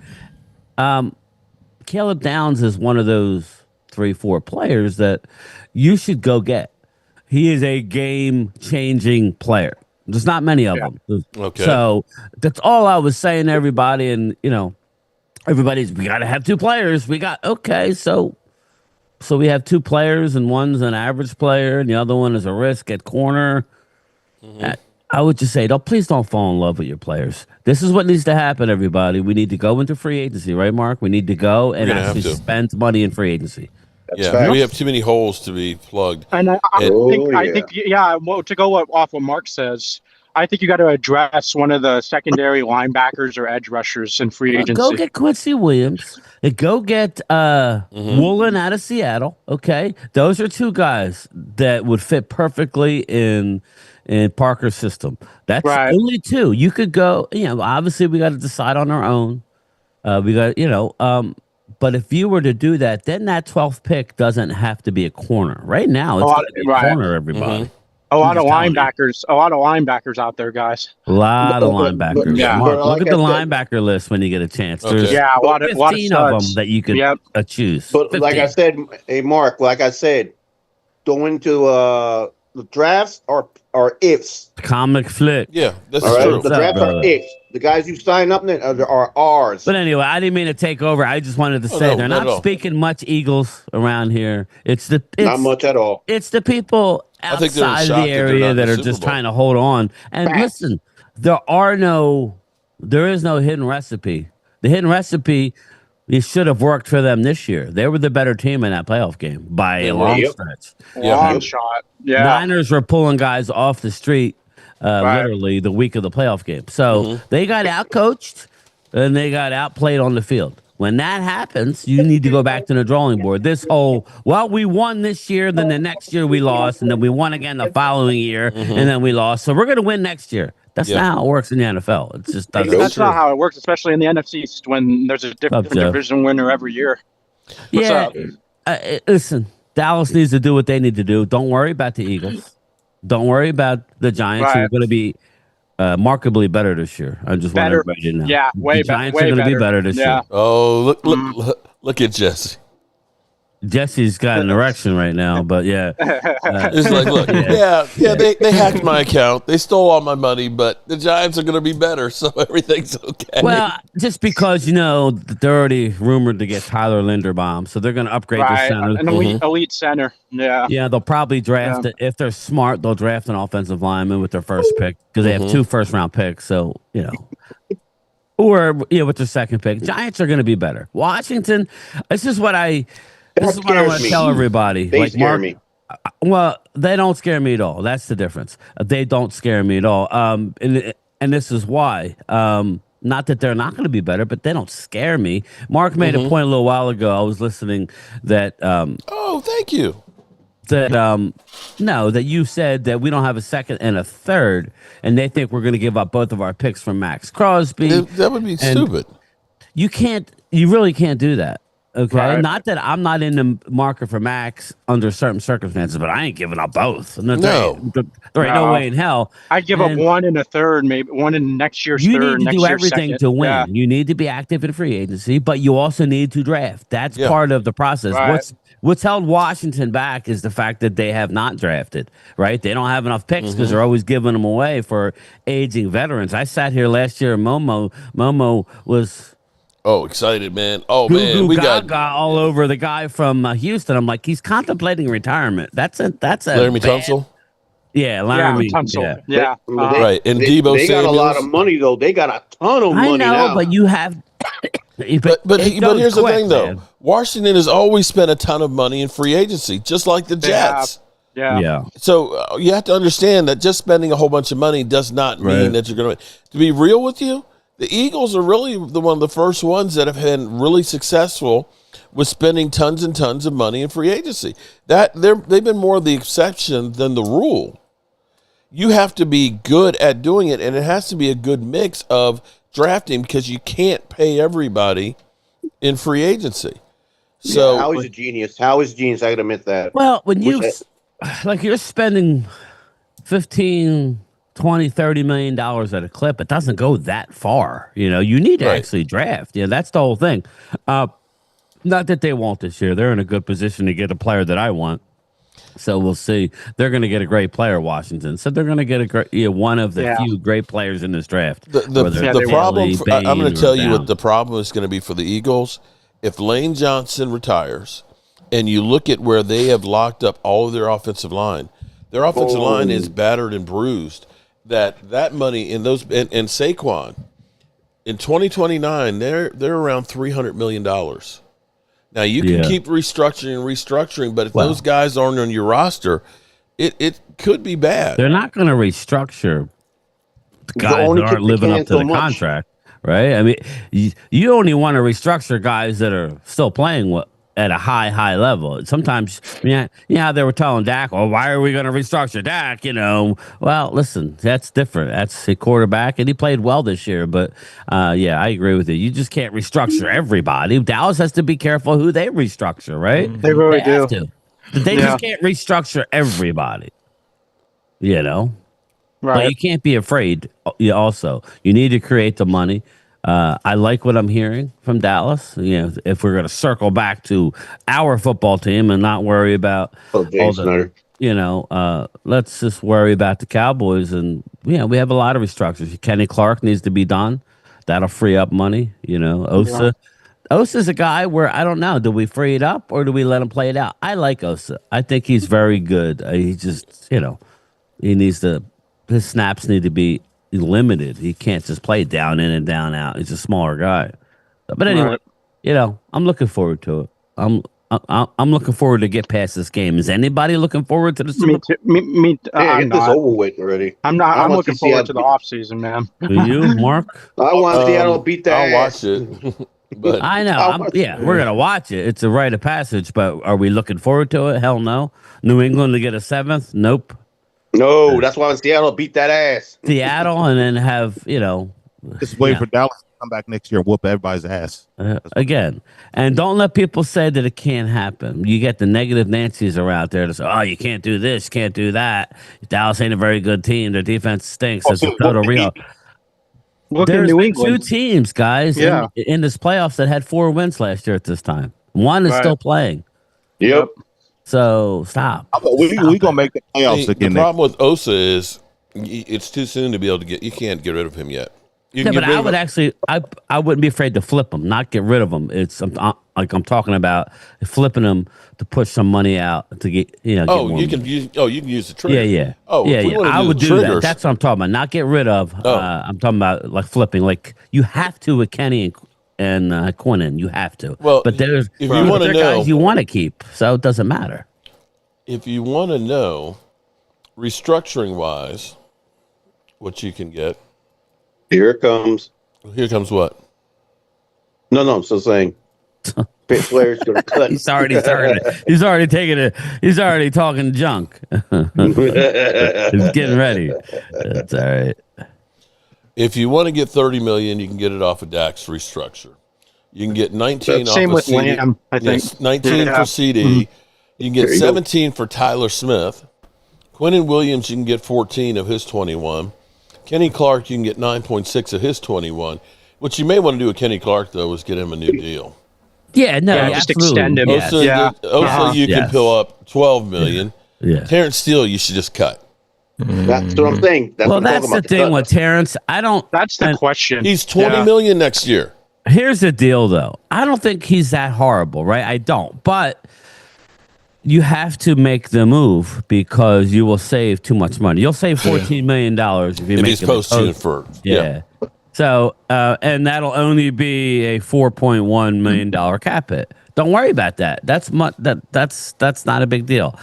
Caleb Downs is one of those 3-4 players that you should go get. He is a game-changing player. There's not many of them. Okay. So that's all I was saying to everybody. And, everybody's, we got to have 2 players. So we have 2 players, and one's an average player, and the other one is a risk at corner. I would just say, please don't fall in love with your players. This is what needs to happen, everybody. We need to go into free agency, right, Mark? We need to go and actually spend money in free agency. We have too many holes to be plugged. And I think, to go off what Mark says, I think you got to address one of the secondary linebackers or edge rushers in free agency. Go get Quincy Williams. Go get Woolen out of Seattle. Okay, those are 2 guys that would fit perfectly in Parker's system. That's only 2. You could go. Obviously we got to decide on our own. But if you were to do that, then that 12th pick doesn't have to be a corner. Right now, it's got to be a corner, everybody. A lot of linebackers out there, guys. A lot of linebackers. Yeah. Mark, look at the linebacker list when you get a chance. There's a lot of 15 of them that you could choose. But 15. like I said, hey, Mark, going to the drafts are ifs. Comic flick. Yeah, that's true. The drafts are ifs. The guys you sign up are ours. But anyway, I didn't mean to take over. I just wanted to say they're not speaking much Eagles around here. It's not much at all. It's the people outside the area that are just trying to hold on. And listen, there is no hidden recipe. The hidden recipe, it should have worked for them this year. They were the better team in that playoff game by a long stretch. Long shot. Yeah. Niners were pulling guys off the street literally the week of the playoff game. So they got outcoached and they got outplayed on the field. When that happens, you need to go back to the drawing board. This whole, we won this year, then the next year we lost, and then we won again the following year, and then we lost. So we're going to win next year. That's not how it works in the NFL. It just doesn't. That's not how it works, especially in the NFC East when there's a different division winner every year. Listen, Dallas needs to do what they need to do. Don't worry about the Eagles. Don't worry about the Giants, who are going to be markedly better this year. I just want everybody to know. Yeah, the Giants are going to be better this year. Oh, look at Jesse. Jesse's got an erection right now, but it's like, look, they hacked my account, they stole all my money, but the Giants are going to be better, so everything's okay. Well, just because they're already rumored to get Tyler Linderbaum, so they're going to upgrade their center, an elite center. Yeah, they'll probably draft it if they're smart. They'll draft an offensive lineman with their first pick because they have 2 first-round picks. So or with their second pick, Giants are going to be better. Washington, this is what I want to tell everybody. They scare me. Well, they don't scare me at all. That's the difference. They don't scare me at all. And this is why. Not that they're not going to be better, but they don't scare me. Mark made a point a little while ago. I was listening that. Thank you. That you said that we don't have a second and a third, and they think we're going to give up both of our picks for Max Crosby. That would be stupid. You really can't do that. Okay, Right. not that I'm not in the market for Max under certain circumstances, but I ain't giving up both. No. There ain't no way in hell. I'd give up And one and a third, maybe one in next year's you third, need to next do year's everything second. to win. Yeah. You need to be active in free agency, but you also need to draft. That's Yeah. part of the process. Right. What's held Washington back is the fact that they have not drafted, right? They don't have enough picks because they're always giving them away for aging veterans. I sat here last year and Momo was Excited, man. Oh, goo man. goo We gaga got all over the guy from Houston. I'm like, he's contemplating retirement. That's a Laramie bad- Tunsil. Yeah, Laramie. Tunsil. Yeah. Yeah. Right. And they, Debo they got a lot Samuels. of money though. They got a ton of I money know, now. but you have. But it here's goes the quick, thing, though. man. Washington has always spent a ton of money in free agency, just like the They have. Jets. Yeah. Yeah. So you have to understand that just spending a whole bunch of money does not mean Right. that you're going to be real with you. The Eagles are really one of the first ones that have been really successful with spending tons and tons of money in free agency. They've been more the exception than the rule. You have to be good at doing it, and it has to be a good mix of drafting because you can't pay everybody in free agency. So how is a genius? How is genius? I gotta admit that. Well, when you Which- like you're spending 15, 20, 30 million dollars at a clip, it doesn't go that far. You need to Right. actually draft. Yeah, that's the whole thing. Not that they won't this year. They're in a good position to get a player that I want. So we'll see. They're going to get a great player, Washington. So they're going to get one of the few great players in this draft. the problem, I'm going Bain to tell or you what Down. the problem is going to be for the Eagles. If Lane Johnson retires and you look at where they have locked up all of their offensive line is battered and bruised. That money in those and Saquon in 2029, they're around $300 million. Now you can keep restructuring, but if those guys aren't on your roster, it could be bad. They're not going to restructure guys only that aren't kick the living can up to so the much. contract, right? I mean, you only want to restructure guys that are still playing at a high level. Sometimes, how they were telling Dak, "Oh, why are we going to restructure Dak?" Well, listen, that's different. That's a quarterback, and he played well this year. But I agree with you. You just can't restructure everybody. Dallas has to be careful who they restructure, right? They really have do. to. They just can't restructure everybody. But Right. you can't be afraid. Also, you need to create the money. I like what I'm hearing from Dallas. If we're going to circle back to our football team and not worry about James Snyder. let's just worry about the Cowboys. And we have a lot of restructures. Kenny Clark needs to be done. That'll free up money. Osa. Osa's a guy where I don't know. Do we free it up or do we let him play it out? I like Osa. I think he's very good. He just, he needs to. His snaps need to be limited. He can't just play down in and down out. He's a smaller guy. But anyway, I'm looking forward to it. I'm looking forward to get past this game. Is anybody looking forward to the Super Bowl? I'm Get this not. over with already. I'm not. I I'm want looking to see forward to the offseason, man. Do you, Mark? I want Seattle to beat that. I'll ass. watch it. But I know. We're gonna watch it. It's a rite of passage. But are we looking forward to it? Hell no. New England to get a 7th? Nope. No, that's why I want Seattle to beat that ass. Seattle, and then have Just wait for Dallas to come back next year and whoop everybody's ass. again. And don't let people say that it can't happen. You get the negative Nancy's are out there to say, "Oh, you can't do this, can't do that." Dallas ain't a very good team. Their defense stinks. It's a total real. Look at There's New been England. 2 teams, guys, in this playoffs that had 4 wins last year at this time. One is still playing. Yep. So stop. We gonna make the playoffs the again. problem with Osa is it's too soon to be able to get. You can't get rid of him yet. You can But get rid I of would him. actually, I wouldn't be afraid to flip them, not get rid of them. It's I'm talking about flipping them to push some money out to get get Oh, more you can money. use. Oh, you can use the trigger. Yeah. Oh, if we wanna I do would the do that. triggers- That's what I'm talking about. Not get rid of. I'm talking about like flipping. Like you have to with Kenny and Quinnen. You have to. Well, but there's if you wanna there are know- guys you want to keep, so it doesn't matter. If you want to know, restructuring wise, what you can get. Here it comes. Here comes what? No, I'm still saying. Pitt Flair's gonna cut. He's already started. He's already taking it. He's already talking junk. He's getting ready. That's all right. If you want to get $30 million, you can get it off of Dak's restructure. You can get 19 Same off with of CD. Lamb, I think. Yes, 19 Yeah. for CD. Mhm. You can get There you go. 17 for Tyler Smith. Quentin Williams, you can get 14 of his 21. Kenny Clark, you can get 9.6 of his 21. What you may want to do with Kenny Clark, though, is get him a new deal. Yeah, no, Yeah, just absolutely. extend him. Yes. Osa, Yeah. you can Yes. pill up 12 million. Yeah. Terrence Steele, you should just cut. That's what I'm saying. That's Well, what I'm that's talking the about. thing with Terrence. I don't. That's the and question. He's 20 million next year. Here's the deal, though. I don't think he's that horrible, right? I don't. But you have to make the move because you will save too much money. You'll save $14 million if you If make he's it post June for Yeah. So, and that'll only be a $4.1 million cap hit. Don't worry about that. That's not a big deal.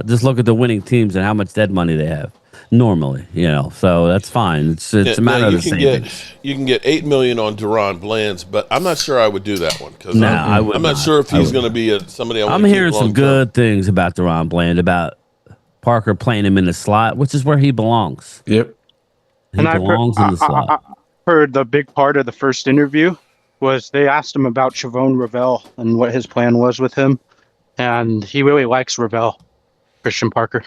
Just look at the winning teams and how much dead money they have normally. So that's fine. It's a matter of the savings. You can get $8 million on Deron Bland's, but I'm not sure I would do that one because I would I'm not sure if he's going to be somebody. I'm hearing some good things about Deron Bland, about Parker playing him in the slot, which is where he belongs. Yep. He belongs in the slot. I heard the big part of the first interview was they asked him about Chavon Ravel and what his plan was with him, and he really likes Ravel, Christian Parker.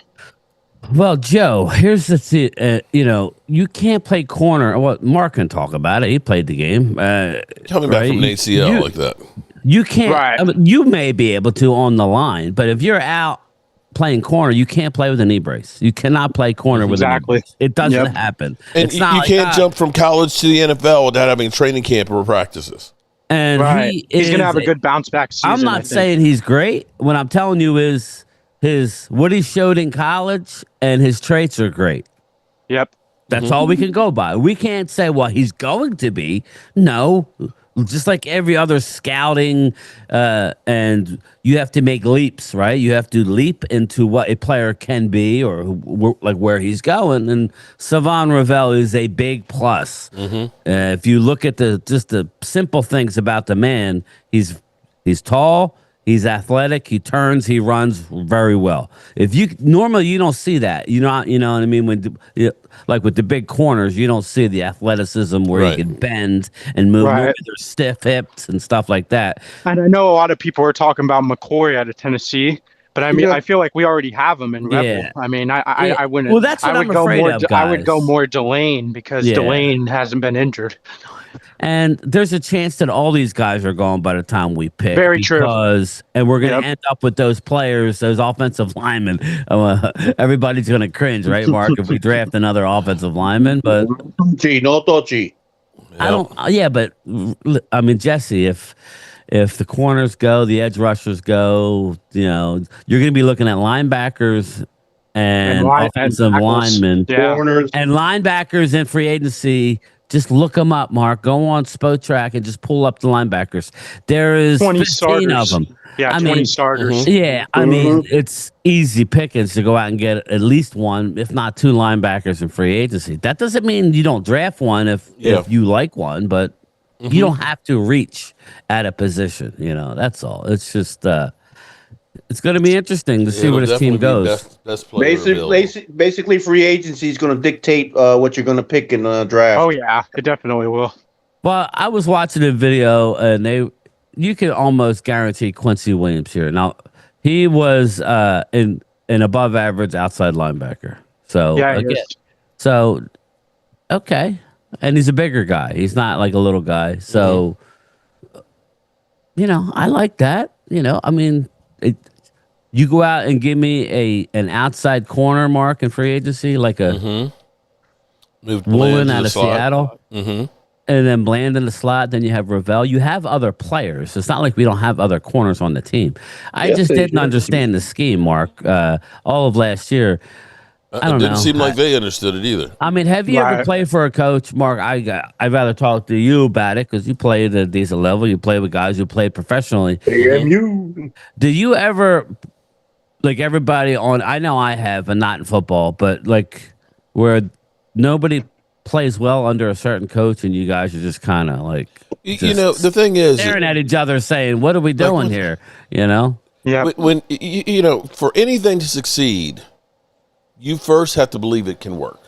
Well, Joe, here's the thing. You can't play corner. Well, Mark can talk about it. He played the game. Coming back from an ACL like that. You can't. Right. I mean, you may be able to on the line, but if you're out playing corner, you can't play with a knee brace. You cannot play corner with a knee brace. It doesn't happen. And you can't jump from college to the NFL without having training camp or practices. And he's going to have a good bounce back season. I'm not saying he's great. What I'm telling you is what he showed in college and his traits are great. Yep. That's all we can go by. We can't say, well, he's going to be. No. Just like every other scouting, and you have to make leaps, right? You have to leap into what a player can be or like where he's going. And Savon Ravel is a big plus. If you look at just the simple things about the man, he's tall. He's athletic. He turns. He runs very well. Normally you don't see that. You know what I mean. Like with the big corners, you don't see the athleticism where he can bend and move. They're stiff hips and stuff like that. And I know a lot of people are talking about McCoy out of Tennessee, but I mean, I feel like we already have him in Rebel. Yeah. I mean, I wouldn't. Well, that's what I'm afraid of, guys. I would go more Delane because Delane hasn't been injured. And there's a chance that all these guys are gone by the time we pick. Very true. And we're going to end up with those players, those offensive linemen. Everybody's going to cringe, right, Mark, if we draft another offensive lineman? But I don't. Yeah, but I mean, Jesse, if the corners go, the edge rushers go, you're going to be looking at linebackers and offensive linemen, corners, and linebackers in free agency. Just look them up, Mark. Go on SpoTrack and just pull up the linebackers. There is 15 starters. of them. Yeah, 20 starters. Yeah, I mean, it's easy pickings to go out and get at least one, if not two linebackers in free agency. That doesn't mean you don't draft one if you like one, but you don't have to reach at a position. That's all. It's just it's going to be interesting to see where this team goes. Best player basically, free agency is going to dictate what you're going to pick in the draft. Oh yeah, it definitely will. Well, I was watching a video, and you can almost guarantee Quincy Williams here. Now, he was an above average outside linebacker. So okay, and he's a bigger guy. He's not like a little guy. So, I like that. I mean. You go out and give me an outside corner, Mark, in free agency, like a Woolen out of Seattle, and then Bland in the slot. Then you have Ravel. You have other players. It's not like we don't have other corners on the team. I just didn't understand the scheme, Mark. All of last year, I don't know. It didn't seem like they understood it either. I mean, have you ever played for a coach, Mark? I'd rather talk to you about it because you played at a decent level. You play with guys who played professionally. AMU. Do you ever? Like everybody I know I have, and not in football, but like where nobody plays well under a certain coach, and you guys are just kind of like, the thing is, staring at each other, saying, "What are we doing here?" Yeah. When for anything to succeed, you first have to believe it can work.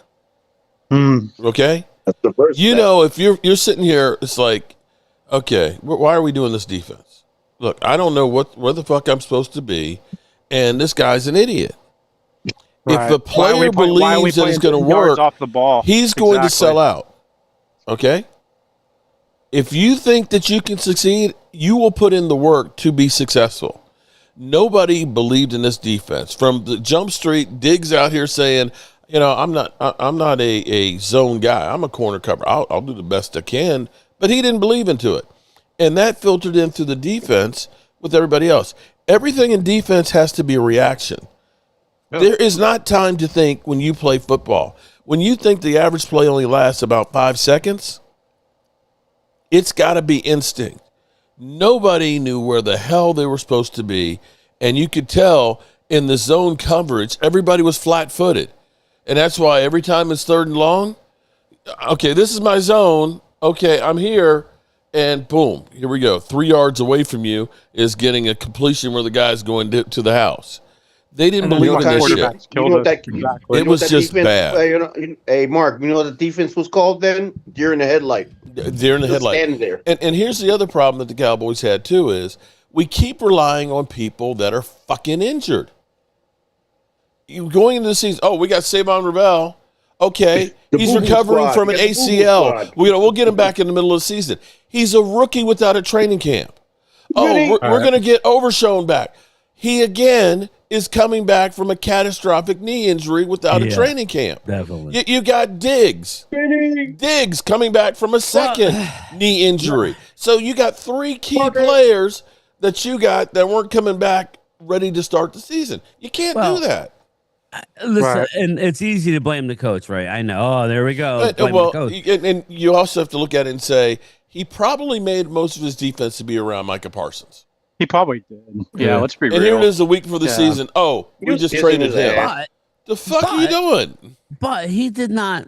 Okay. That's the first. If you're sitting here, it's like, Okay, why are we doing this defense? Look, I don't know where the fuck I'm supposed to be, and this guy's an idiot. Right. If the player believes that it's going to work, off the ball? he's going to sell out. Okay? If you think that you can succeed, you will put in the work to be successful. Nobody believed in this defense. From the jump street, Diggs out here saying, I'm not a zone guy. I'm a corner cover. I'll do the best I can. But he didn't believe into it. And that filtered in through the defense with everybody else. Everything in defense has to be a reaction. Yeah. There is not time to think when you play football. When you think the average play only lasts about 5 seconds, it's got to be instinct. Nobody knew where the hell they were supposed to be, and you could tell in the zone coverage, everybody was flat-footed. And that's why every time it's 3rd and long, okay, this is my zone. Okay, I'm here, and boom, here we go. 3 yards away from you is getting a completion where the guy's going to the house. They didn't believe in this shit. It was just bad. Hey, Mark, you know what the defense was called then? Deer in the headlight. Deer in the headlight. Standing there. And here's the other problem that the Cowboys had, too, is we keep relying on people that are fucking injured. You going into the season, we got Savon Ravel. Okay, he's recovering from an ACL. We'll get him back in the middle of the season. He's a rookie without a training camp. We're going to get Overshown back. He, again, is coming back from a catastrophic knee injury without a training camp. Definitely. You got Diggs. Diggs coming back from a second knee injury. So you got 3 key players that you got that weren't coming back ready to start the season. You can't do that. Listen, and it's easy to blame the coach, right? I know. Oh, there we go. The coach. And you also have to look at it and say he probably made most of his defense to be around Micah Parsons. He probably did. Yeah, let's be real. And here it is a week before the season. Oh, we just traded him. The fuck are you doing? But he did not.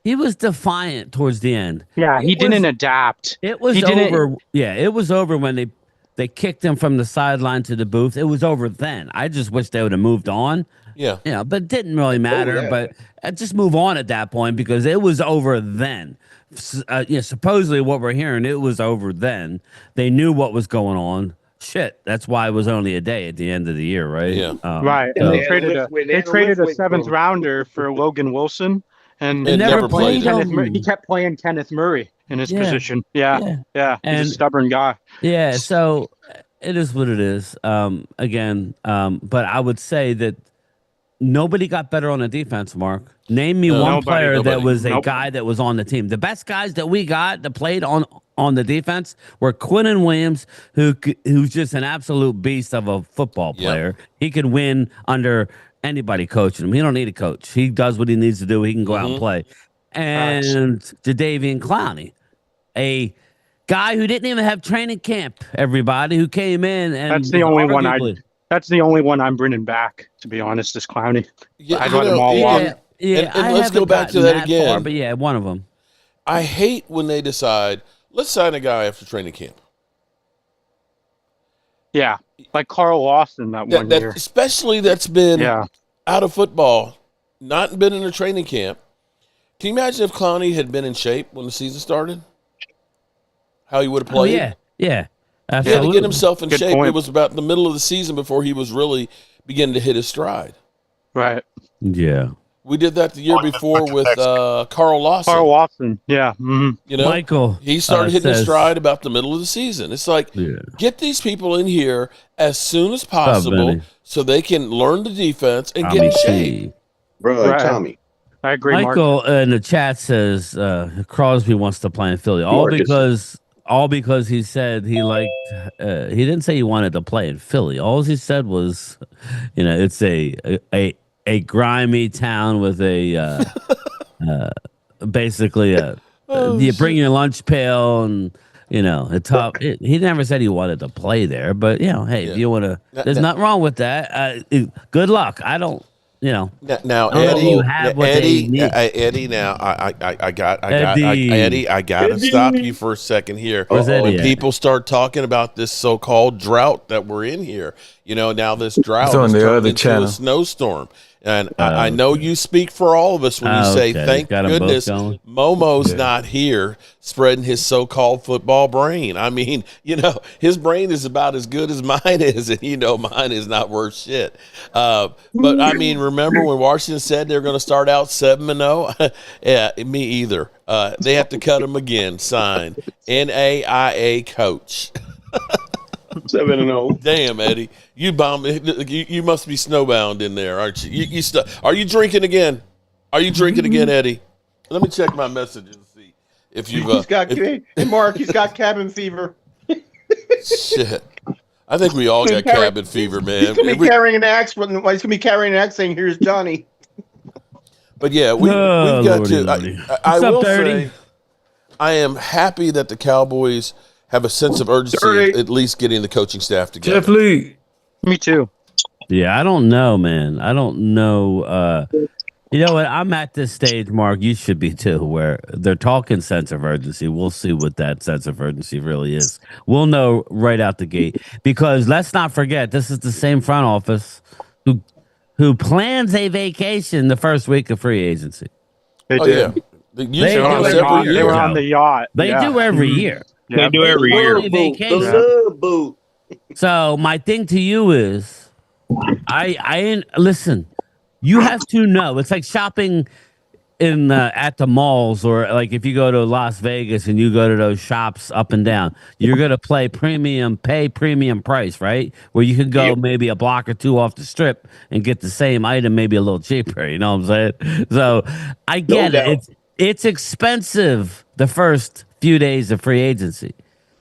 He was defiant towards the end. Yeah, he didn't adapt. It was over. Yeah, it was over when they kicked him from the sideline to the booth. It was over then. I just wish they would have moved on. Yeah. But it didn't really matter. But just move on at that point because it was over then. Supposedly what we're hearing, it was over then. They knew what was going on. Shit, that's why it was only a day at the end of the year, right? Yeah. Right. And they traded a 7th rounder for Logan Wilson. And never played. He kept playing Kenneth Murray in his position. Yeah. He's a stubborn guy. Yeah, so it is what it is. But I would say that nobody got better on the defense, Mark. Name me one player that was a guy that was on the team. The best guys that we got that played on the defense were Quinnen Williams, who's just an absolute beast of a football player. Yep. He could win under anybody coaching him. He don't need a coach. He does what he needs to do. He can go out and play. And Jadeveon Clowney, a guy who didn't even have training camp. Everybody who came in and that's the only one That's the only one I'm bringing back, to be honest, is Clowney. I'd let them all walk. Yeah, and let's go back to that again. Far, but yeah, one of them. I hate when they decide, let's sign a guy after training camp. Yeah, like Carl Lawson that one year. Especially that's been out of football, not been in a training camp. Can you imagine if Clowney had been in shape when the season started? How he would have played? Oh, yeah. Absolutely. He had to get himself in shape. Point. It was about the middle of the season before he was really beginning to hit his stride. Right. Yeah. We did that the year before with Carl Lawson. Carl Lawson, yeah. Mm-hmm. Michael. He started hitting his stride about the middle of the season. It's like, get these people in here as soon as possible so they can learn the defense and get in shape. Bro, Tommy. I agree, Michael in the chat says Crosby wants to play in Philly. All because he said he liked. He didn't say he wanted to play in Philly. All he said was, it's a grimy town with a basically you bring your lunch pail and the top. He never said he wanted to play there, but hey, if you want to, there's nothing wrong with that. Good luck. I don't. Now, Eddie. Now I got to stop you for a second here. When people start talking about this so-called drought that we're in here, Now this drought It's on has the turned other into channel. a snowstorm. And I know you speak for all of us when you say, Okay. thank Got 'em both goodness going. Momo's not here spreading his so-called football brain. I mean, his brain is about as good as mine is, and mine is not worth shit. But I mean, remember when Washington said they're going to start out 7-0? Yeah, me either. They have to cut him again. Signed, NAIA coach. 7-0. Damn, Eddie, you must be snowbound in there, aren't you? Are you drinking again? Are you drinking again, Eddie? Let me check my messages and see if you've. Hey, Mark, he's got cabin fever. Shit, I think we all got cabin fever, man. He's gonna be carrying an axe. He's gonna be carrying an axe, saying, "Here's Johnny." But yeah, we've got Lordy. to. I What's up, will Dirty? say, I am happy that the Cowboys have a sense of urgency of at least getting the coaching staff together. Jeff Lee. Me too. Yeah, I don't know, man. I don't know. You know what? I'm at this stage, Mark. You should be too, where they're talking sense of urgency. We'll see what that sense of urgency really is. We'll know right out the gate, because let's not forget, this is the same front office who plans a vacation the first week of free agency. They Oh did. yeah, They They were on the yacht. They Yeah. do every year. Yeah. They do every year. Literally vacation. The love boot. So my thing to you is, I listen. You have to know. It's like shopping in at the malls, or like if you go to Las Vegas and you go to those shops up and down, you're gonna pay premium price, right? Where you could go maybe a block or two off the strip and get the same item, maybe a little cheaper. You know what I'm saying? So I get it. It's expensive the first few days of free agency.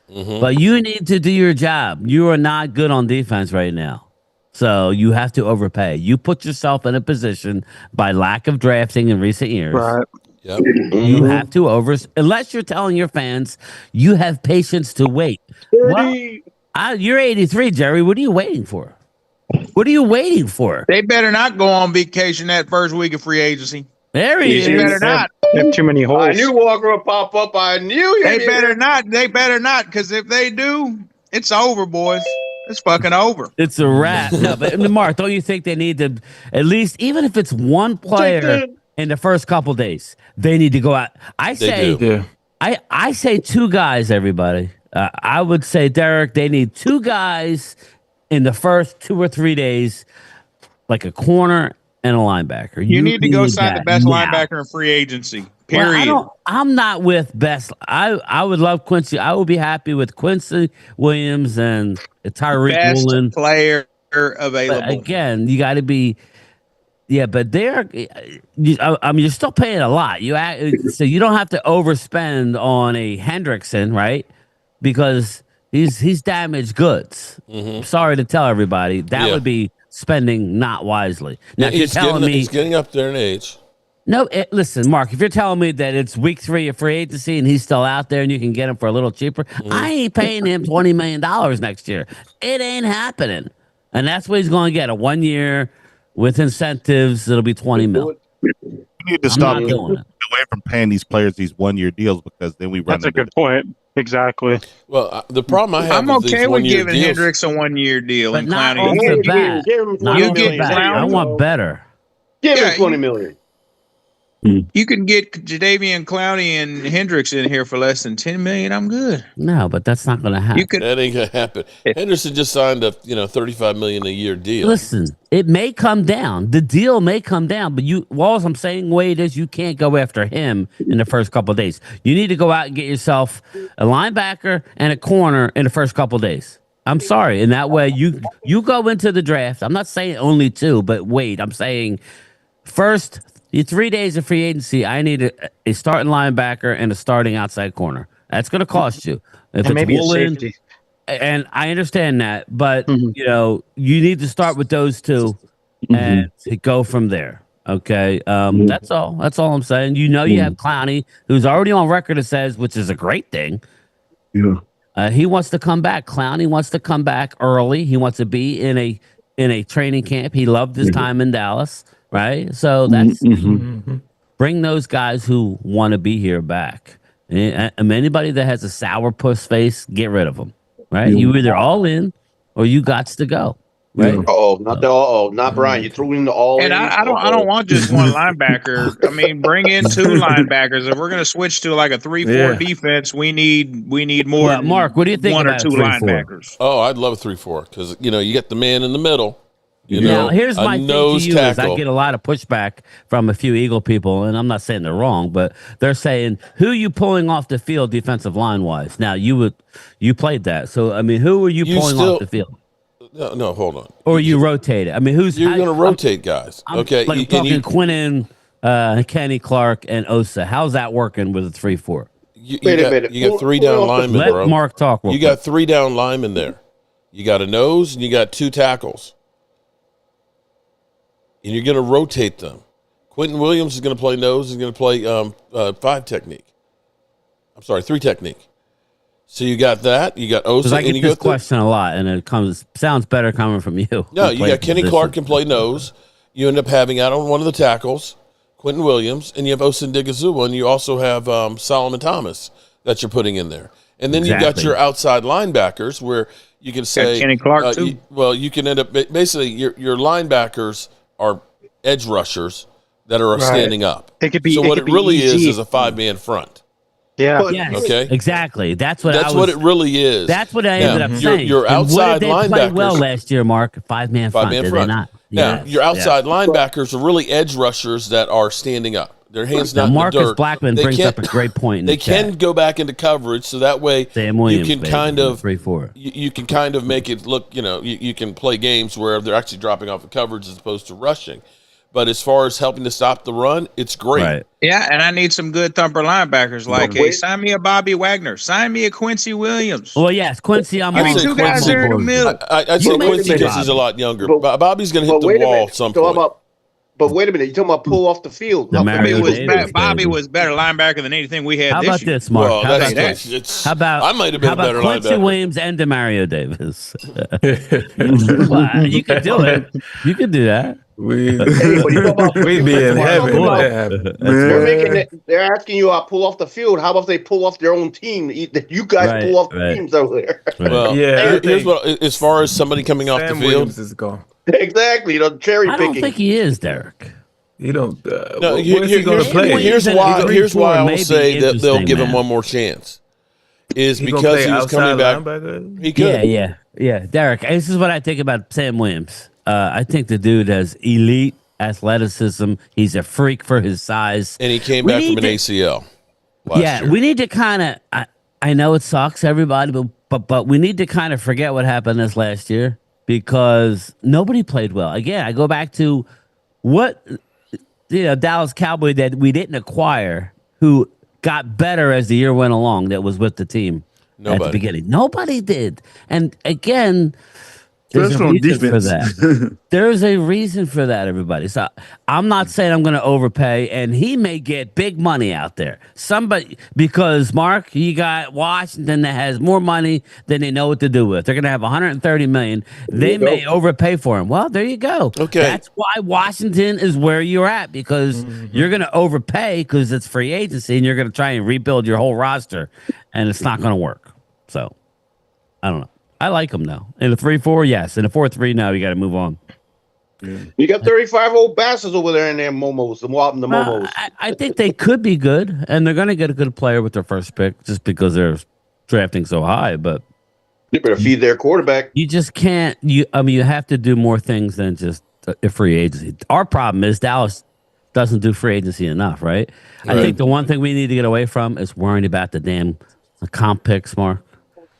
But you need to do your job. You are not good on defense right now. So you have to overpay. You put yourself in a position by lack of drafting in recent years. Right. yep. You have to unless you're telling your fans you have patience to wait. Well, you're 83, Jerry. What are you waiting for? What are you waiting for? They better not go on vacation that first week of free agency. There he They better is. not. They have too many holes. I knew Walker would pop up. I knew They better not. They better not. Because if they do, it's over, boys. It's fucking over. It's a wrap. No, but Mark, don't you think they need to at least, even if it's one player in the first couple days, they need to go out? I say, Yeah. I say two guys. Everybody, I would say, Derek, they need two guys in the first 2 or 3 days, like a corner and a linebacker. You need to go sign the that best now. linebacker in free agency. Well, Period. I'm not with best. I would love Quincy. I would be happy with Quincy Williams and Tyreek Best Woolen. player But available. again, you got to be. Yeah, but you're still paying a lot. So you don't have to overspend on a Hendrickson, right? Because he's damaged goods. Sorry to tell everybody, that would be spending not wisely. Now, if you're telling me he's getting up there in age. no, listen, Mark, if you're telling me that it's week 3 of free agency and he's still out there and you can get him for a little cheaper, I ain't paying him $20 million next year. It ain't happening. And that's what he's going to get, a 1 year with incentives. It'll be $20 million. We need to I'm stop not doing it. away from paying these players these 1 year deals, because then we run That's a into good point. Exactly. Well, the problem I have I'm with these okay with 1 year giving deals, Hendricks a 1 year deal But and not Clowney. off the bat. Give him Not You off the get bat. I Clowney. want better. Give him Yeah, $20 million. You can get Jadeveon Clowney and Hendricks in here for less than $10 million. I'm good. No, but that's not going to happen. You could. that ain't gonna happen. Henderson just signed a $35 million a year deal. Listen, it may come down. The deal may come down, but all I'm saying, Wade, is you can't go after him in the first couple of days. You need to go out and get yourself a linebacker and a corner in the first couple of days. I'm sorry. And that way you go into the draft. I'm not saying only 2, but Wade, I'm saying first 3 days of free agency, I need a starting linebacker and a starting outside corner. That's going to cost you. If And maybe a Woolen, safety. and I understand that, but you need to start with those 2 and to go from there. Okay, that's all. That's all I'm saying. You have Clowney, who's already on record that says, which is a great thing. Yeah, he wants to come back. Clowney wants to come back early. He wants to be in a training camp. He loved his time in Dallas, right? So that's bring those guys who want to be here back. And anybody that has a sourpuss face, get rid of them. Right? You either all in or you gots to go. right? Not Brian. You threw in the all And in. I don't want just one linebacker. I mean, bring in two linebackers. If we're going to switch to like a 3-4 Yeah. defense, we need more. Well, Mark, what do you think one or about two 3-4? linebackers? Oh, I'd love a 3-4 because you get the man in the middle. Now, here's my thing to nose you: is I tackle. get a lot of pushback from a few Eagle people, and I'm not saying they're wrong, but they're saying, "Who are you pulling off the field, defensive line wise?" Now, you played that, so I mean, who are you pulling off the field? No, hold on. Or you rotate it? I mean, You're going to rotate guys? Okay, I'm talking Quinnen, Kenny Clark, and Osa. How's that working with a 3-4? Wait a minute. You got three down linemen, Let bro. Mark talk. You got three down linemen there. You got a nose and you got two tackles. And you're going to rotate them. Quentin Williams is going to play nose. He's going to play 5 technique. I'm sorry, 3 technique. So you got that. You got Osa. Because I get this question a lot, and it sounds better coming from you. No, you got Kenny Clark can play nose. You end up having out on one of the tackles, Quentin Williams, and you have Osa Ndigazua, and you also have Solomon Thomas that you're putting in there. And then you got your outside linebackers where you can say Kenny Clark too. You can end up basically your linebackers are edge rushers that are standing up. It could be. So what it really is a 5-man front. Yeah. Yes, okay. Exactly. That's what it really is. That's what I ended up saying. Your outside linebackers play well last year, Mark. 5-man front. Did they not? Yeah. Your outside linebackers are really edge rushers that are standing up. Their hands not in the Marcus dirt. Blackman brings up a great point. They can go back into coverage, so that way Williams, you can kind of 3-4. You can kind of make it look. You can play games where they're actually dropping off of coverage as opposed to rushing. But as far as helping to stop the run, it's great. Right. Yeah, and I need some good thumper linebackers. Like, hey, sign me a Bobby Wagner. Sign me a Quincy Williams. Well, yes, Quincy. Give me 2 guys there in the middle. I'd say Quincy because he's a lot younger. Bobby's going to hit the wall at some point. But wait a minute, you're talking about pull off the field. Bobby was better linebacker than anything we had. How about this, Mark? Well, how about I might have been a better Quincy linebacker. Williams and Demario Davis? Well, you could do it. You could do that. We'd be in heaven. They're asking you to pull off the field. How about if they pull off their own team? You guys pull off the teams over there. Well, here's what, as far as somebody coming off the field. Williams is gone. Exactly, cherry picking. I don't think he is, Derek. You don't. No, where's he going to play? Here's why I will say that they'll give him one more chance. Is because he was coming back. Linebacker? He could. Yeah. Derek, this is what I think about Sam Williams. I think the dude has elite athleticism. He's a freak for his size. And he came back from an ACL last year. We need to kind of, I know it sucks, everybody, but we need to kind of forget what happened this last year because nobody played well. Again, I go back to what, Dallas Cowboy that we didn't acquire who got better as the year went along that was with the team at the beginning. Nobody did. And again, there's a reason for that. There's a reason for that, everybody. So I'm not saying I'm going to overpay, and he may get big money out there. Because Mark, you got Washington that has more money than they know what to do with. They're going to have 130 million. They may overpay for him. Well, there you go. Okay, that's why Washington is where you're at because you're going to overpay because it's free agency, and you're going to try and rebuild your whole roster, and it's not going to work. So I don't know. I like him now. In a 3-4, yes. In a 4-3, now you got to move on. You got 35 old bastards over there in their momos, the momos. I think they could be good, and they're going to get a good player with their first pick just because they're drafting so high. But they better feed their quarterback. You just can't. You have to do more things than just a free agency. Our problem is Dallas doesn't do free agency enough, right? I think the one thing we need to get away from is worrying about the damn comp picks, Mark.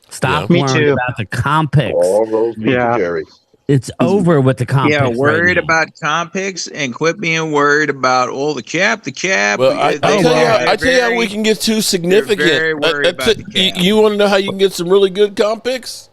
Stop worrying about the comp picks. All those Jerry. It's over with the comp picks. Yeah, worried about comp picks and quit being worried about the cap. Well, I tell you how we can get too significant. Very worried about the cap. You want to know how you can get some really good comp picks?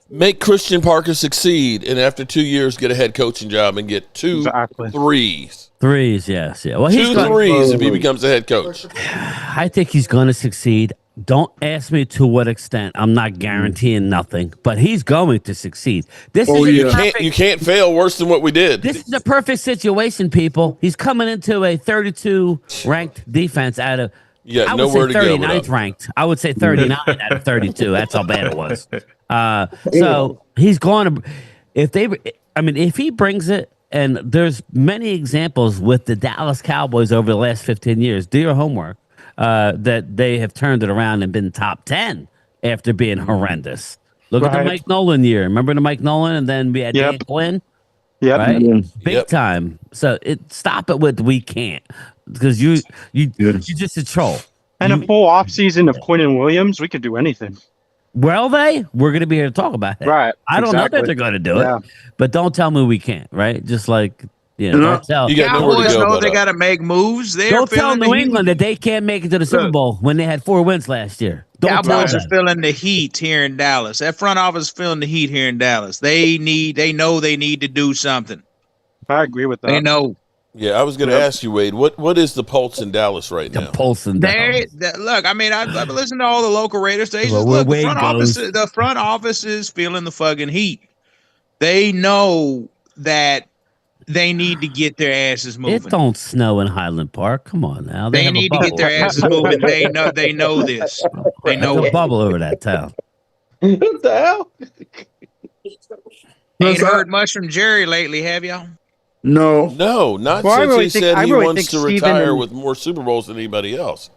Make Christian Parker succeed, and after 2 years, get a head coaching job and get two threes. Threes, yes, yeah. Well, two threes if he becomes a head coach. I think he's going to succeed. Don't ask me to what extent. I'm not guaranteeing nothing, but he's going to succeed. You can't fail worse than what we did. This is a perfect situation, people. He's coming into a 32 ranked defense out of You got I would nowhere say to go. 39th ranked. I would say 39 out of 32. That's how bad it was. So he's going to, if he brings it, and there's many examples with the Dallas Cowboys over the last 15 years, do your homework, that they have turned it around and been top 10 after being horrendous. Look at the Mike Nolan year. Remember the Mike Nolan, and then we had Dan Quinn? Yep. Right? Big time. So stop it with we can't. Because you just a troll. And a full off season of Quinn and Williams, we could do anything. Well, we're going to be here to talk about it. Right. I don't know that they're going to do it, but don't tell me we can't. Right? Just like don't tell. You got nowhere to Cowboys go. know But they got to make moves. Don't tell New England that they can't make it to the Super Bowl when they had 4 wins last year. Don't tell Cowboys are them. feeling the heat here in Dallas. That front office is feeling the heat here in Dallas. They know they need to do something. I agree with that. They know. yeah, I was going to ask you, Wade. What is the pulse in Dallas right now? The pulse in Dallas. Look, I mean, I've been listening to all the local radio stations. Well, Look, where the front office is feeling the fucking heat. They know that they need to get their asses moving. It don't snow in Highland Park. Come on now. They need to get their asses moving. They know this. They know There's a it. bubble over that town. What the hell? Ain't heard much from Jerry lately, have y'all? No. No, not Well, I since really he think- said I he really wants think to Steven retire and- with more Super Bowls than anybody else.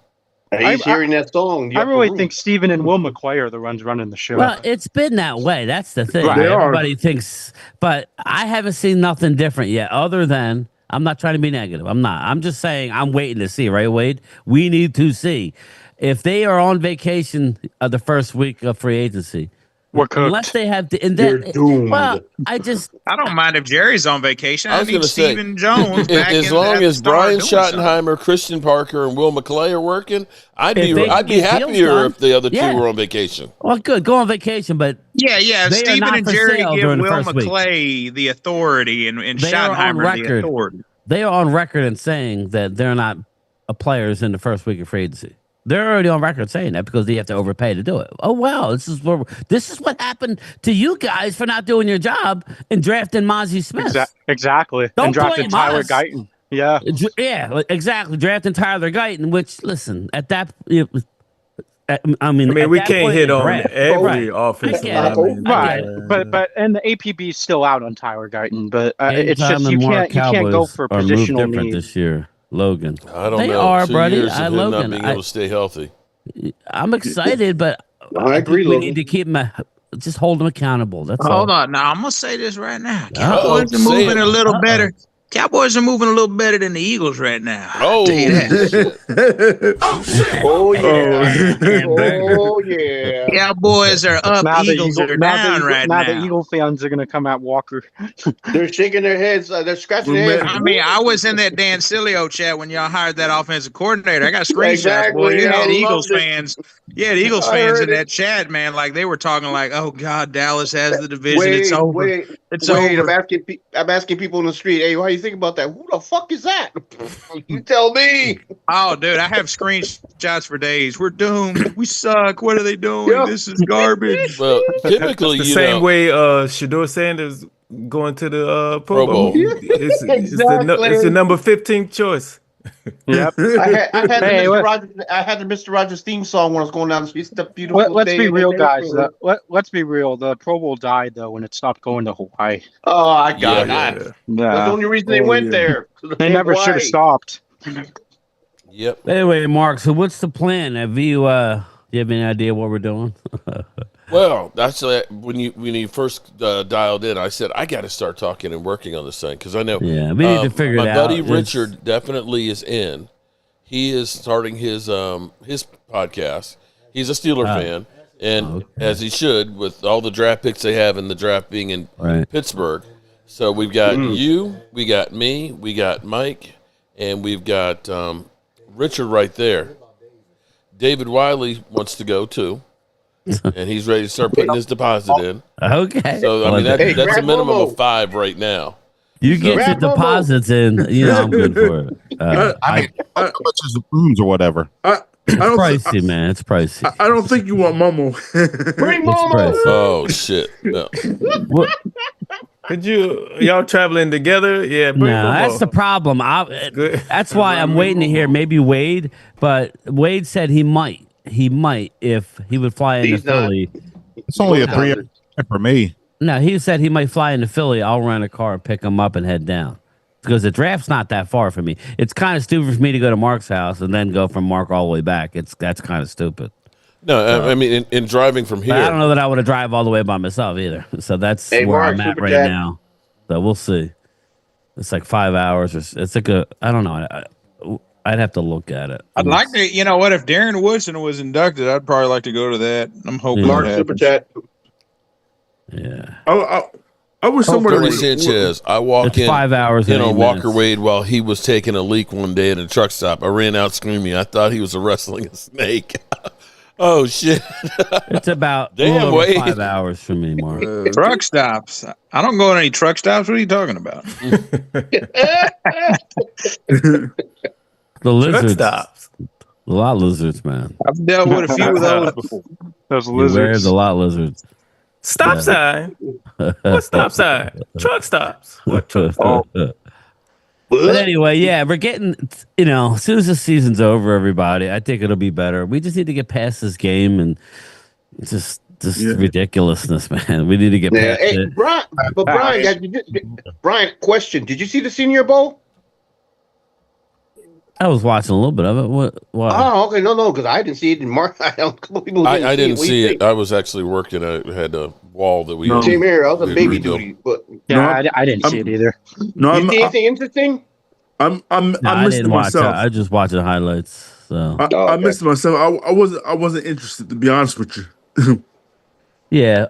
He's hearing that song. I really think Steven and Will McClay are the ones running the show. Well, it's been that way. That's the thing. Right. They are. Everybody thinks, but I haven't seen nothing different yet, other than I'm not trying to be negative. I'm not. I'm just saying I'm waiting to see, right, Wade? We need to see. If they are on vacation the first week of free agency, We're cooked. unless they have to, and You're then, doomed. well, I don't mind if Jerry's on vacation. I I was need going to say, Stephen Jones back as in long to as start Brian doing something. Schottenheimer, Christian Parker, and Will McClay are working, I'd If be they can I'd be get deals happier done, if the other yeah. two were on vacation. well, good. Go on vacation, but Yeah. They are Stephen not and for Jerry sale give during the Will first week. McClay the authority and They are on Schottenheimer the record. authority. they are on record and saying that they're not players in the first week of free agency. They're already on record saying that because they have to overpay to do it. Oh wow, this is what happened to you guys for not doing your job and drafting Mozzie Smith. Exactly. Don't And drafted blame Tyler us. Guyton. Yeah. Yeah, exactly. Drafting Tyler Guyton, which listen at that. I mean, we at that can't point hit in the on draft- every right. offensive I get it. lineman. I Right, get it. but and the APB is still out on Tyler Guyton, but it's Anytime just the you more can't go Cowboys for are moved positional different needs. this year, Logan. I don't They know. are, 2 buddy. years of him not Logan, being able to stay healthy. I'm excited, but I agree, think we Logan. need to keep him. Just hold him accountable. That's all. Hold on. Now I'm gonna say this right now. Uh-oh. Cowboys are Say moving it. a little Uh-oh. better. Cowboys are moving a little better than the Eagles right now. Oh, I'll tell you that. Oh yeah. Hamburger. Oh yeah. Cowboys are up. Eagles are down right now. The Eagle fans are going to come at Walker. They're shaking their heads. They're scratching their heads. I mean, I was in that Dan Sileo chat when y'all hired that offensive coordinator. I got screenshots. Boy, Exactly. you I had Eagles loved it. fans. Yeah, the Eagles I fans heard in it. that chat, man. Like they were talking like, "Oh God, Dallas has the division. It's over. It's wait, over." I'm asking people in the street, hey, how you think about that? Who the fuck is that? You tell me. Oh, dude, I have screenshots for days. We're doomed. We suck. What are they doing? Yeah. This is garbage. well, typically, The you same know, way Shador Sanders going to the Pro Pro Bowl. Bowl. It's Exactly. the number 15th choice. Yep. I had Hey, the what- Mr. Rogers theme song when I was going down the street. It's the beautiful Let's day be in the real, guys. neighborhood. Let's be real. The Pro Bowl died though when it stopped going to Hawaii. Oh, I got Yeah, it. yeah. That's the Yeah, only reason they Oh, went yeah. there. they never should have stopped. Yep. Anyway, Mark. So what's the plan? Have you? Do you have any idea what we're doing? Well, that's when you first dialed in. I said I got to start talking and working on this thing because I know. Yeah, we need to figure it my out. buddy It's- Richard definitely is in. He is starting his podcast. He's a Steeler fan, and as he should, with all the draft picks they have in the draft being in Right. Pittsburgh. So we've got you, we got me, we got Mike, and we've got Richard right there. David Wiley wants to go too, and he's ready to start putting his deposit in. Okay. So I mean Well, Hey, that's a grab minimum Momo. of 5 right now. you get your Grab Momo. deposits in. You know, I'm good for it. I mean, how much is the rooms or whatever? I It's don't. pricey, man. It's pricey. I don't think you want Momo. Bring It's Momo. pricey. Oh shit! No. What? Could y'all traveling together? Yeah, bring No, that's the problem. That's why I'm waiting to hear maybe Wade, but Wade said he might if he would fly into He's not. Philly. It's only a No. 3 hour for me. No, he said he might fly into Philly. I'll rent a car and pick him up and head down because the draft's not that far for me. It's kind of stupid for me to go to Mark's house and then go from Mark all the way back. That's kind of stupid. No, I mean, in driving from here, But I don't know that I would have drive all the way by myself either. So that's Hey, where Mark, I'm at Super right Chat. now. So we'll see. It's like 5 hours. It's like I don't know. I'd have to look at it. I'd like to, you know what? If Darren Woodson was inducted, I'd probably like to go to that. I'm hoping Yeah. that Mark Super happens. Chat. Yeah. I wish somebody Bernie would. Sanchez. I walk It's in 5 hours in and on 8 Walker minutes. Wade while he was taking a leak one day at a truck stop. I ran out screaming. I thought he was wrestling a snake. Oh shit! It's about Damn, a little over Wade. 5 hours for me, Mark. Truck stops. I don't go on any truck stops. What are you talking about? The lizards. stops. A lot of lizards, man. I've dealt with a few of those before. Those Beware lizards. the lot lizards. Stop sign. What stop sign? Truck stops. What truck stop? But anyway, yeah, we're getting, as soon as the season's over, everybody, I think it'll be better. We just need to get past this game and just ridiculousness, man. We need to get Yeah, past hey, it. Brian, question. Did you see the Senior Bowl? I was watching a little bit of it. What? Oh, okay. No, because I didn't see it in Mark. A couple people I didn't What do see you it. think? I was actually working. I had a wall that we. Same here. I was on we baby rebuilt. duty. But Yeah, I didn't see it either. No, you see anything interesting? I No, missed I it didn't watch it. myself. I just watched the highlights. So I missed it myself. I wasn't interested, to be honest with you. yeah.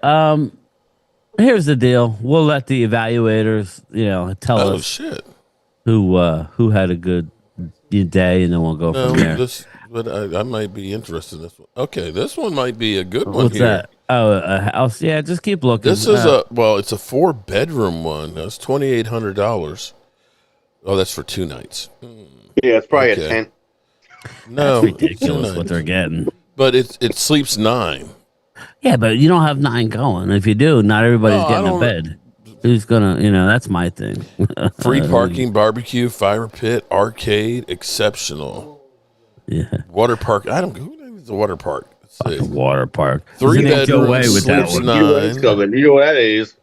Here's the deal. We'll let the evaluators, tell Oh us shit! who had a good day, and then we'll go No, from there. but I might be interested in this one. Okay, this one might be a good one What's here. that? Oh, a house. Yeah, just keep looking. This is it's a 4-bedroom one. That's $2,800. Oh, that's for 2 nights. Yeah, it's probably Okay. a 10. No, That's ridiculous 2 what they're nights. getting. But it sleeps 9. Yeah, but you don't have 9 going. If you do, not everybody's No, I getting a don't- bed. Who's gonna? That's my thing. Free parking, barbecue, fire pit, arcade, exceptional. Yeah, Water park. I don't. Who needs a water park? Let's see. water park. 3 There's an HOA bedrooms, with that sleeps one. You know what it's 9. coming. You know what that is.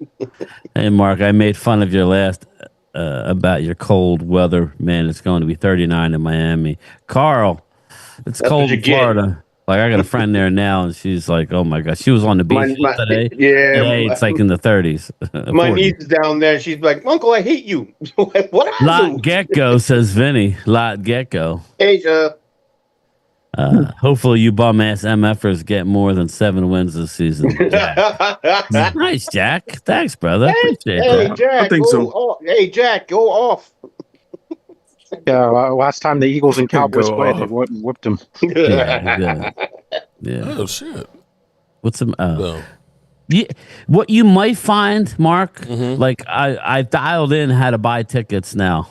Hey, Mark, I made fun of your last about your cold weather. Man, it's going to be 39 in Miami. Carl, it's That's cold what you in get. Florida. Like, I got a friend there now, and she's like, "Oh my gosh!" She was on the beach today. Yeah. Today it's like in the 30s. My 40s. niece is down there. She's like, Uncle, I hate you. What I Lot do? Gecko says Vinny. Lot Gecko. Asia. Hopefully, you bum ass MFers get more than 7 wins this season. Jack. Nice, Jack. Thanks, brother. Appreciate Hey, that. Jack. I think go so. Off. Hey, Jack, go off. Yeah, last time the Eagles and Cowboys Go played, they off. whipped them. Yeah. Oh shit! What's some? No. What you might find, Mark, Mm-hmm. like I've dialed in how to buy tickets now.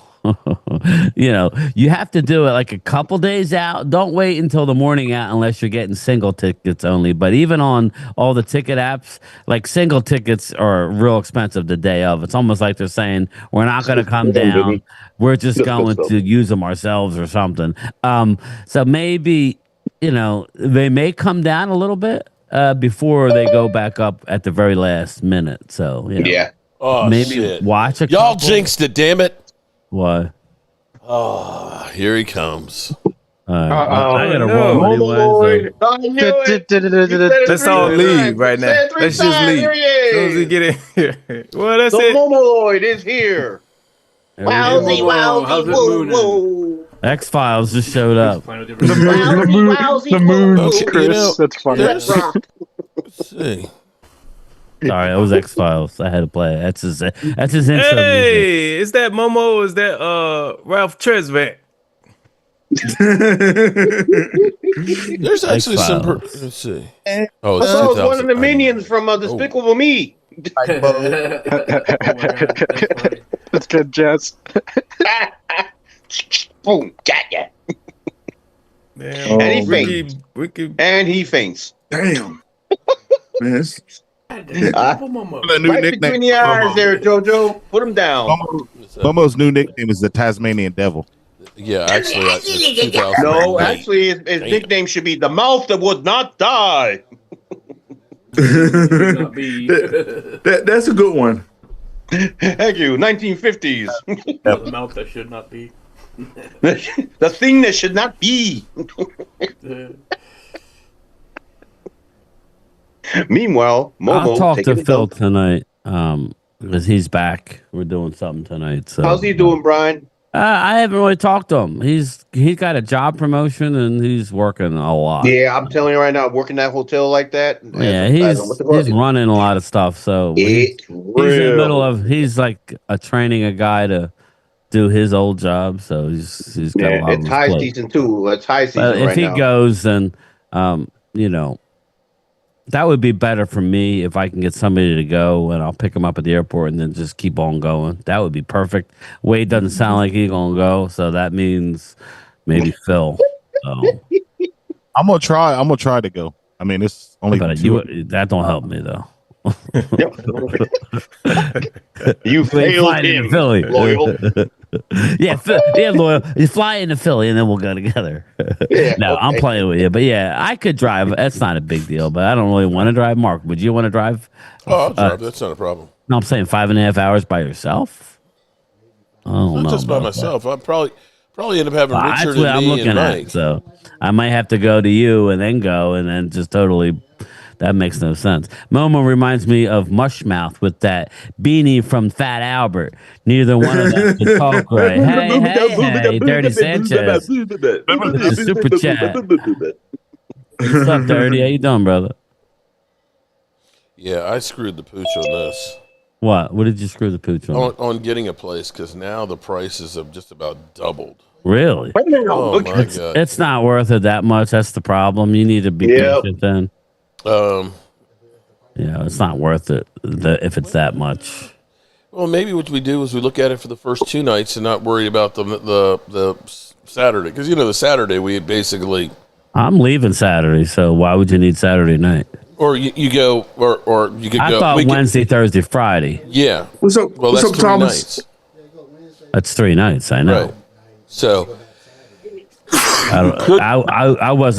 You have to do it like a couple days out. Don't wait until the morning out unless you're getting single tickets only. But even on all the ticket apps, like single tickets are real expensive the day of. It's almost like they're saying, we're not going to come down. We're just going to use them ourselves or something. So maybe, they may come down a little bit before they go back up at the very last minute. So, Yeah. Oh maybe shit! watch a Y'all couple. jinxed it. Damn it! Why? Oh, here he comes. I got to no. roll anyways. I knew it. You said it Let's 3 all times. leave right You now. said it 3 Let's just times. leave. Here he As soon as we is. get in here. Well, that's The it. Momoloid is here. Wowzy, wowzy, whoa, whoa. X-Files just showed up. Wowzy, wowzy, The moon, whoa, Okay, whoa. Chris. That's funny. there's- Rock. Let's see. Sorry, that was X-Files. I had to play it. That's his intro music. Hey, is that Momo? Or is that Ralph Tresvant? There's actually some. X-Files. Let's see. I Oh, it's thought it was one of 2000. the minions from Despicable Me. That's good, Jazz. Boom, got ya. Damn, And he we keep And he faints. Damn. Man, That new Right between the eyes there, JoJo. Put him down. Momo's new nickname is the Tasmanian Devil. Yeah, actually, it's 2000. No, actually, his nickname should be the mouth that would not die. That's a good one. Thank you. 1950s. The mouth that should not be. The thing that should not be. Meanwhile, Momo. I'll talk to taking a Phil dump. tonight because he's back. We're doing something tonight. So How's he doing, Brian? I haven't really talked to him. He's got a job promotion and he's working a lot. Yeah, I'm telling you right now, working that hotel like that. Yeah, he's running a lot of stuff. So he's in the middle of like training a guy to do his old job. So he's got a lot it's of high plate. season too. It's high season But if right he now. goes, then that would be better for me if I can get somebody to go and I'll pick him up at the airport and then just keep on going. That would be perfect. Wade doesn't sound like he's gonna go, so that means maybe Phil. So. I'm gonna try to go. I mean, it's only that don't help me though. You failed him, Philly. loyal. Yeah, loyal. You fly into Philly and then we'll go together. No, I'm playing with you, but yeah, I could drive. That's not a big deal, but I don't really want to drive. Mark, would you want to drive? Oh, I'll drive. That's not a problem. No, I'm saying 5.5 hours by yourself. Oh Not no, just by myself. I'd probably end up having Richard that's what and I'm me looking and at. Mike. So I might have to go to you and then go and then just totally. That makes no sense. Momo reminds me of Mushmouth with that beanie from Fat Albert. Neither one of them can talk right. Hey, Dirty Sanchez. The super chat. What's up, Dirty? How you doing, brother? Yeah, I screwed the pooch on this. What? What did you screw the pooch on? On getting a place, because now the prices have just about doubled. Really? Oh, my God. It's not worth it that much. That's the problem. You need to be patient then. It's not worth it if it's that much. Well, maybe what we do is we look at it for the first 2 nights and not worry about the Saturday, because the Saturday we basically. I'm leaving Saturday, so why would you need Saturday night? Or you go, or you could go. I thought Wednesday, Thursday, Friday. Yeah. What's up? Well, What's that's up, 3 Thomas? nights. That's 3 nights. I know. Right. So. I was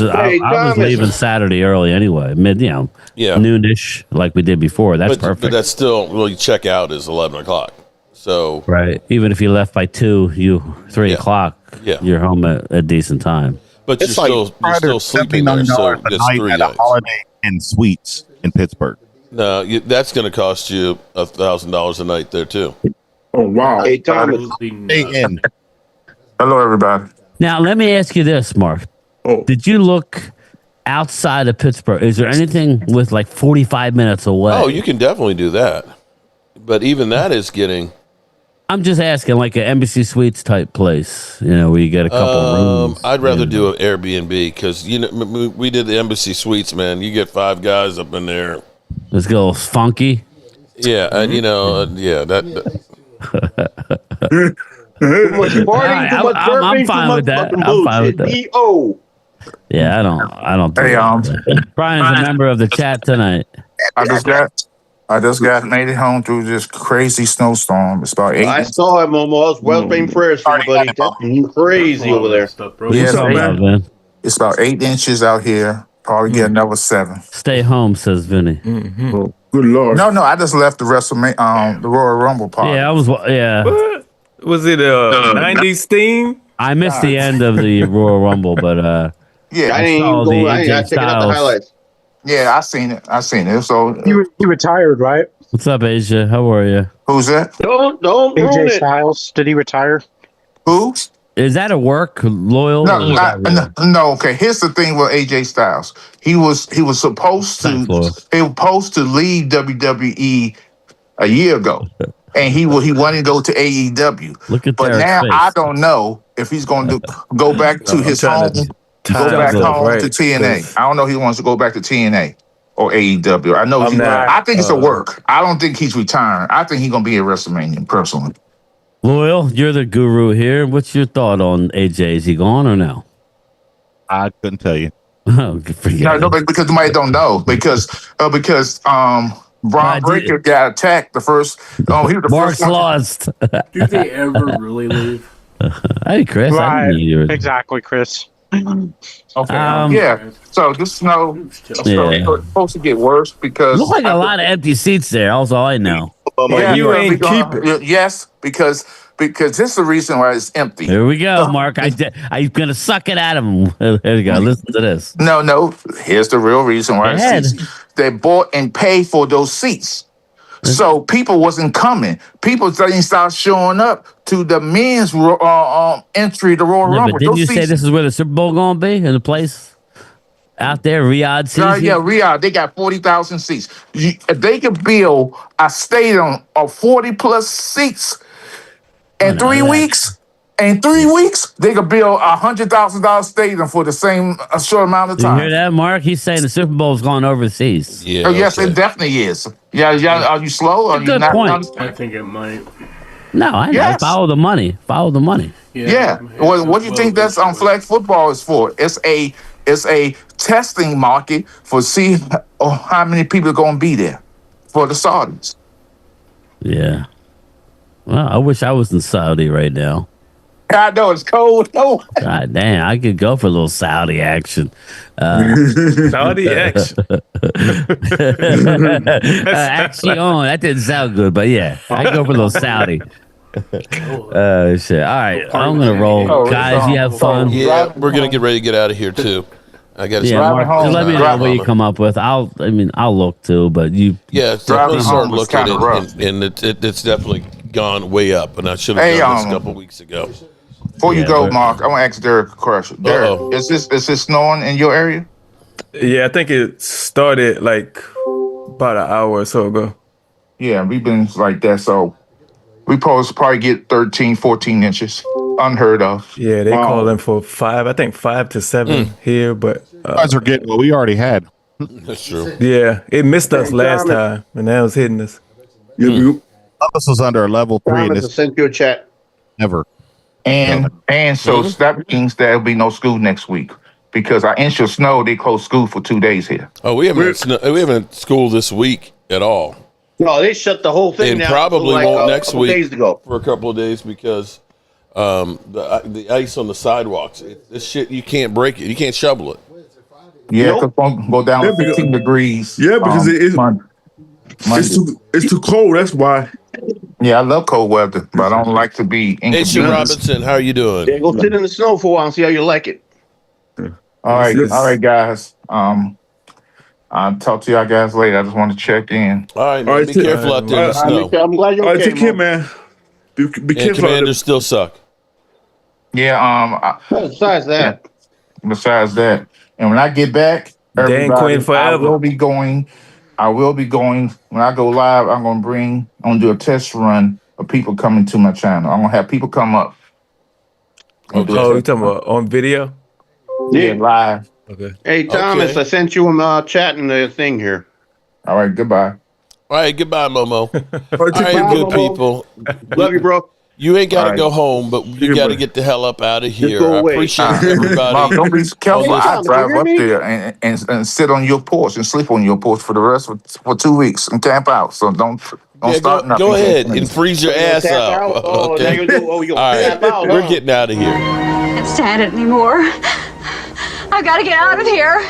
leaving Saturday early anyway, noonish like we did before. That's perfect. But that's still you check out is 11:00. So right, even if you left by 3 o'clock, you're home at a decent time. But you're still sleeping there, so it's 3 at nights. a Holiday Inn Suites in Pittsburgh. No, that's going to cost you $1,000 a night there too. Oh wow! Hey, Thomas. Hello, everybody. Now, let me ask you this, Mark. Oh. Did you look outside of Pittsburgh? Is there anything with like 45 minutes away? Oh, you can definitely do that. But even that is getting. I'm just asking, like an Embassy Suites type place, where you get a couple rooms. I'd rather do an Airbnb because we did the Embassy Suites, man. You get 5 guys up in there. Let's go funky. Yeah, and Too much partying, too much burping, I'm fine with that. I'm fine with that. E-O. Yeah, I don't. Hey, Brian's a member of the chat tonight. I just got made it home through this crazy snowstorm. It's about 8. I saw it, Momo. I was well-paying prayers for you, buddy. That's crazy over there. It's about 8 inches out here. Probably get another 7. Stay home, says Vinny. Mm-hmm. Oh, good Lord. No, I just left the WrestleMania, the Royal Rumble party. Yeah, I was. Yeah. What? Was it a 90s theme? I missed the end of the Royal Rumble, but yeah, I didn't even go. I checked out the highlights. Yeah, I seen it. So he retired, right? What's up, Asia? How are you? Who's that? Don't ruin AJ it. Styles. Did he retire? Who? Is that a work loyal? No. Okay, here's the thing with AJ Styles. He was supposed to leave WWE a year ago, and he wanted to go to AEW. Look at but Derek's now face. I don't know if he's going to go back to his home. Go back home to TNA. I don't know if he wants to go back to TNA or AEW. I know. I think it's a work. I don't think he's retiring. I think he's going to be at WrestleMania personally. Loyal, you're the guru here. What's your thought on AJ? Is he gone or no? I couldn't tell you. Oh, No, because somebody don't know. Because Braun Breaker got attacked the first. Oh, he was the Mark's first one. lost. Do they ever really leave? Hey, Chris. I Right. didn't need you. Exactly, Chris. Okay. Yeah. So this snow is supposed to get worse because Look like a lot of empty seats there. Also, I know. Yeah, you ain't keep it. Yes, because this is the reason why it's empty. Here we go, Mark. I'm gonna suck it out of him. There you go. Listen to this. No. Here's the real reason why they bought and paid for those seats. So people wasn't coming. People didn't start showing up to the men's entry to Royal Rumble. But didn't you say this is where the Super Bowl gonna be in the place out there, Riyadh season? Yeah, Riyadh. They got 40,000 seats. If they could build a stadium of 40 plus seats in 3 weeks. In 3 weeks, they could build $100,000 stadium for the same short amount of time. You hear that, Mark? He's saying the Super Bowl's going overseas. Yeah. Yes, it definitely is. Yeah. Are you slow? Are you Good not point. understand? I think it might. No, I know. Yes. Follow the money. Follow the money. Yeah. What do you think that's on flag football is for? It's a testing market for see how many people are going to be there for the Saudis. Yeah. Well, I wish I was in Saudi right now. I know it's cold. Oh. God damn, I could go for a little Saudi action. Saudi action. Actually, that didn't sound good, but yeah, I go for a little Saudi. Shit. All right, I'm gonna roll, guys. You have fun. Yeah, we're gonna get ready to get out of here too. I got to Mark, just let me know what you come up with. I'll look too, but you. Yeah, definitely start looking at it, and it's definitely gone way up. And I should have done this a couple weeks ago. Before you go, Mark, I want to ask Derek a question. Derek, is this snowing in your area? Yeah, I think it started like about an hour or so ago. Yeah, we've been like that, so we probably get 13, 14 inches. Unheard of. Yeah, they calling for 5. I think 5 to 7 here, but guys are getting what we already had. That's true. Yeah, it missed us last time, and now it's hitting us. This was under a level 3. And this sent you a chat. Never. And so that means there'll be no school next week because our inch of snow, they closed school for 2 days here. Oh, we haven't school this week at all. No, they shut the whole thing and down. Probably won't next week days ago. for a couple of days because the ice on the sidewalks. This shit, you can't break it. You can't shovel it. Yeah, it won't go down to 15 degrees. Yeah, because it's too cold. That's why. Yeah, I love cold weather, but I don't like to be inconvenienced. Hey, Robinson, how are you doing? Yeah, go sit in the snow for a while and see how you like it. All right, guys. I'll talk to y'all guys later. I just want to check in. All right, be careful out there in the snow. I'm glad you're okay, take care, man. Be careful. Commanders still suck. Yeah. Besides that, and when I get back, Dan Quinn forever. I will be going. When I go live, I'm gonna do a test run of people coming to my channel. I'm gonna have people come up. Oh, you talking about on video? Yeah, live. Okay. Hey, Thomas, I sent you a chat in the thing here. All right, goodbye. All right, goodbye, Momo. All right, good people. Love you, bro. You ain't got to go home, but you got to get the hell up out of here. go I away. appreciate everybody. Mom, don't be careful. I Thomas, drive you hear up me? there and sit on your porch and sleep on your porch for the rest for 2 weeks and camp out. So don't start nothing. Go ahead and freeze your ass out. Oh, Okay. now you do. Oh, you All right, tap out, we're huh? getting out of here. Can't stand it anymore. I've got to get out of here.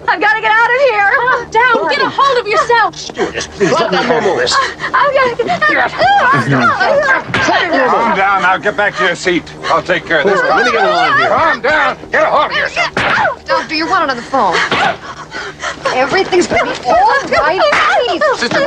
I've got to get out of here. Calm down. Get a hold of yourself. Stewardess, please let me handle this. I've got to get Calm down. Now get back to your seat. I'll take care of this. Let me get a line here. Calm down. Get a hold of yourself. Doctor, you're wanted on the phone. Everything's going to be all right. Please. Sister,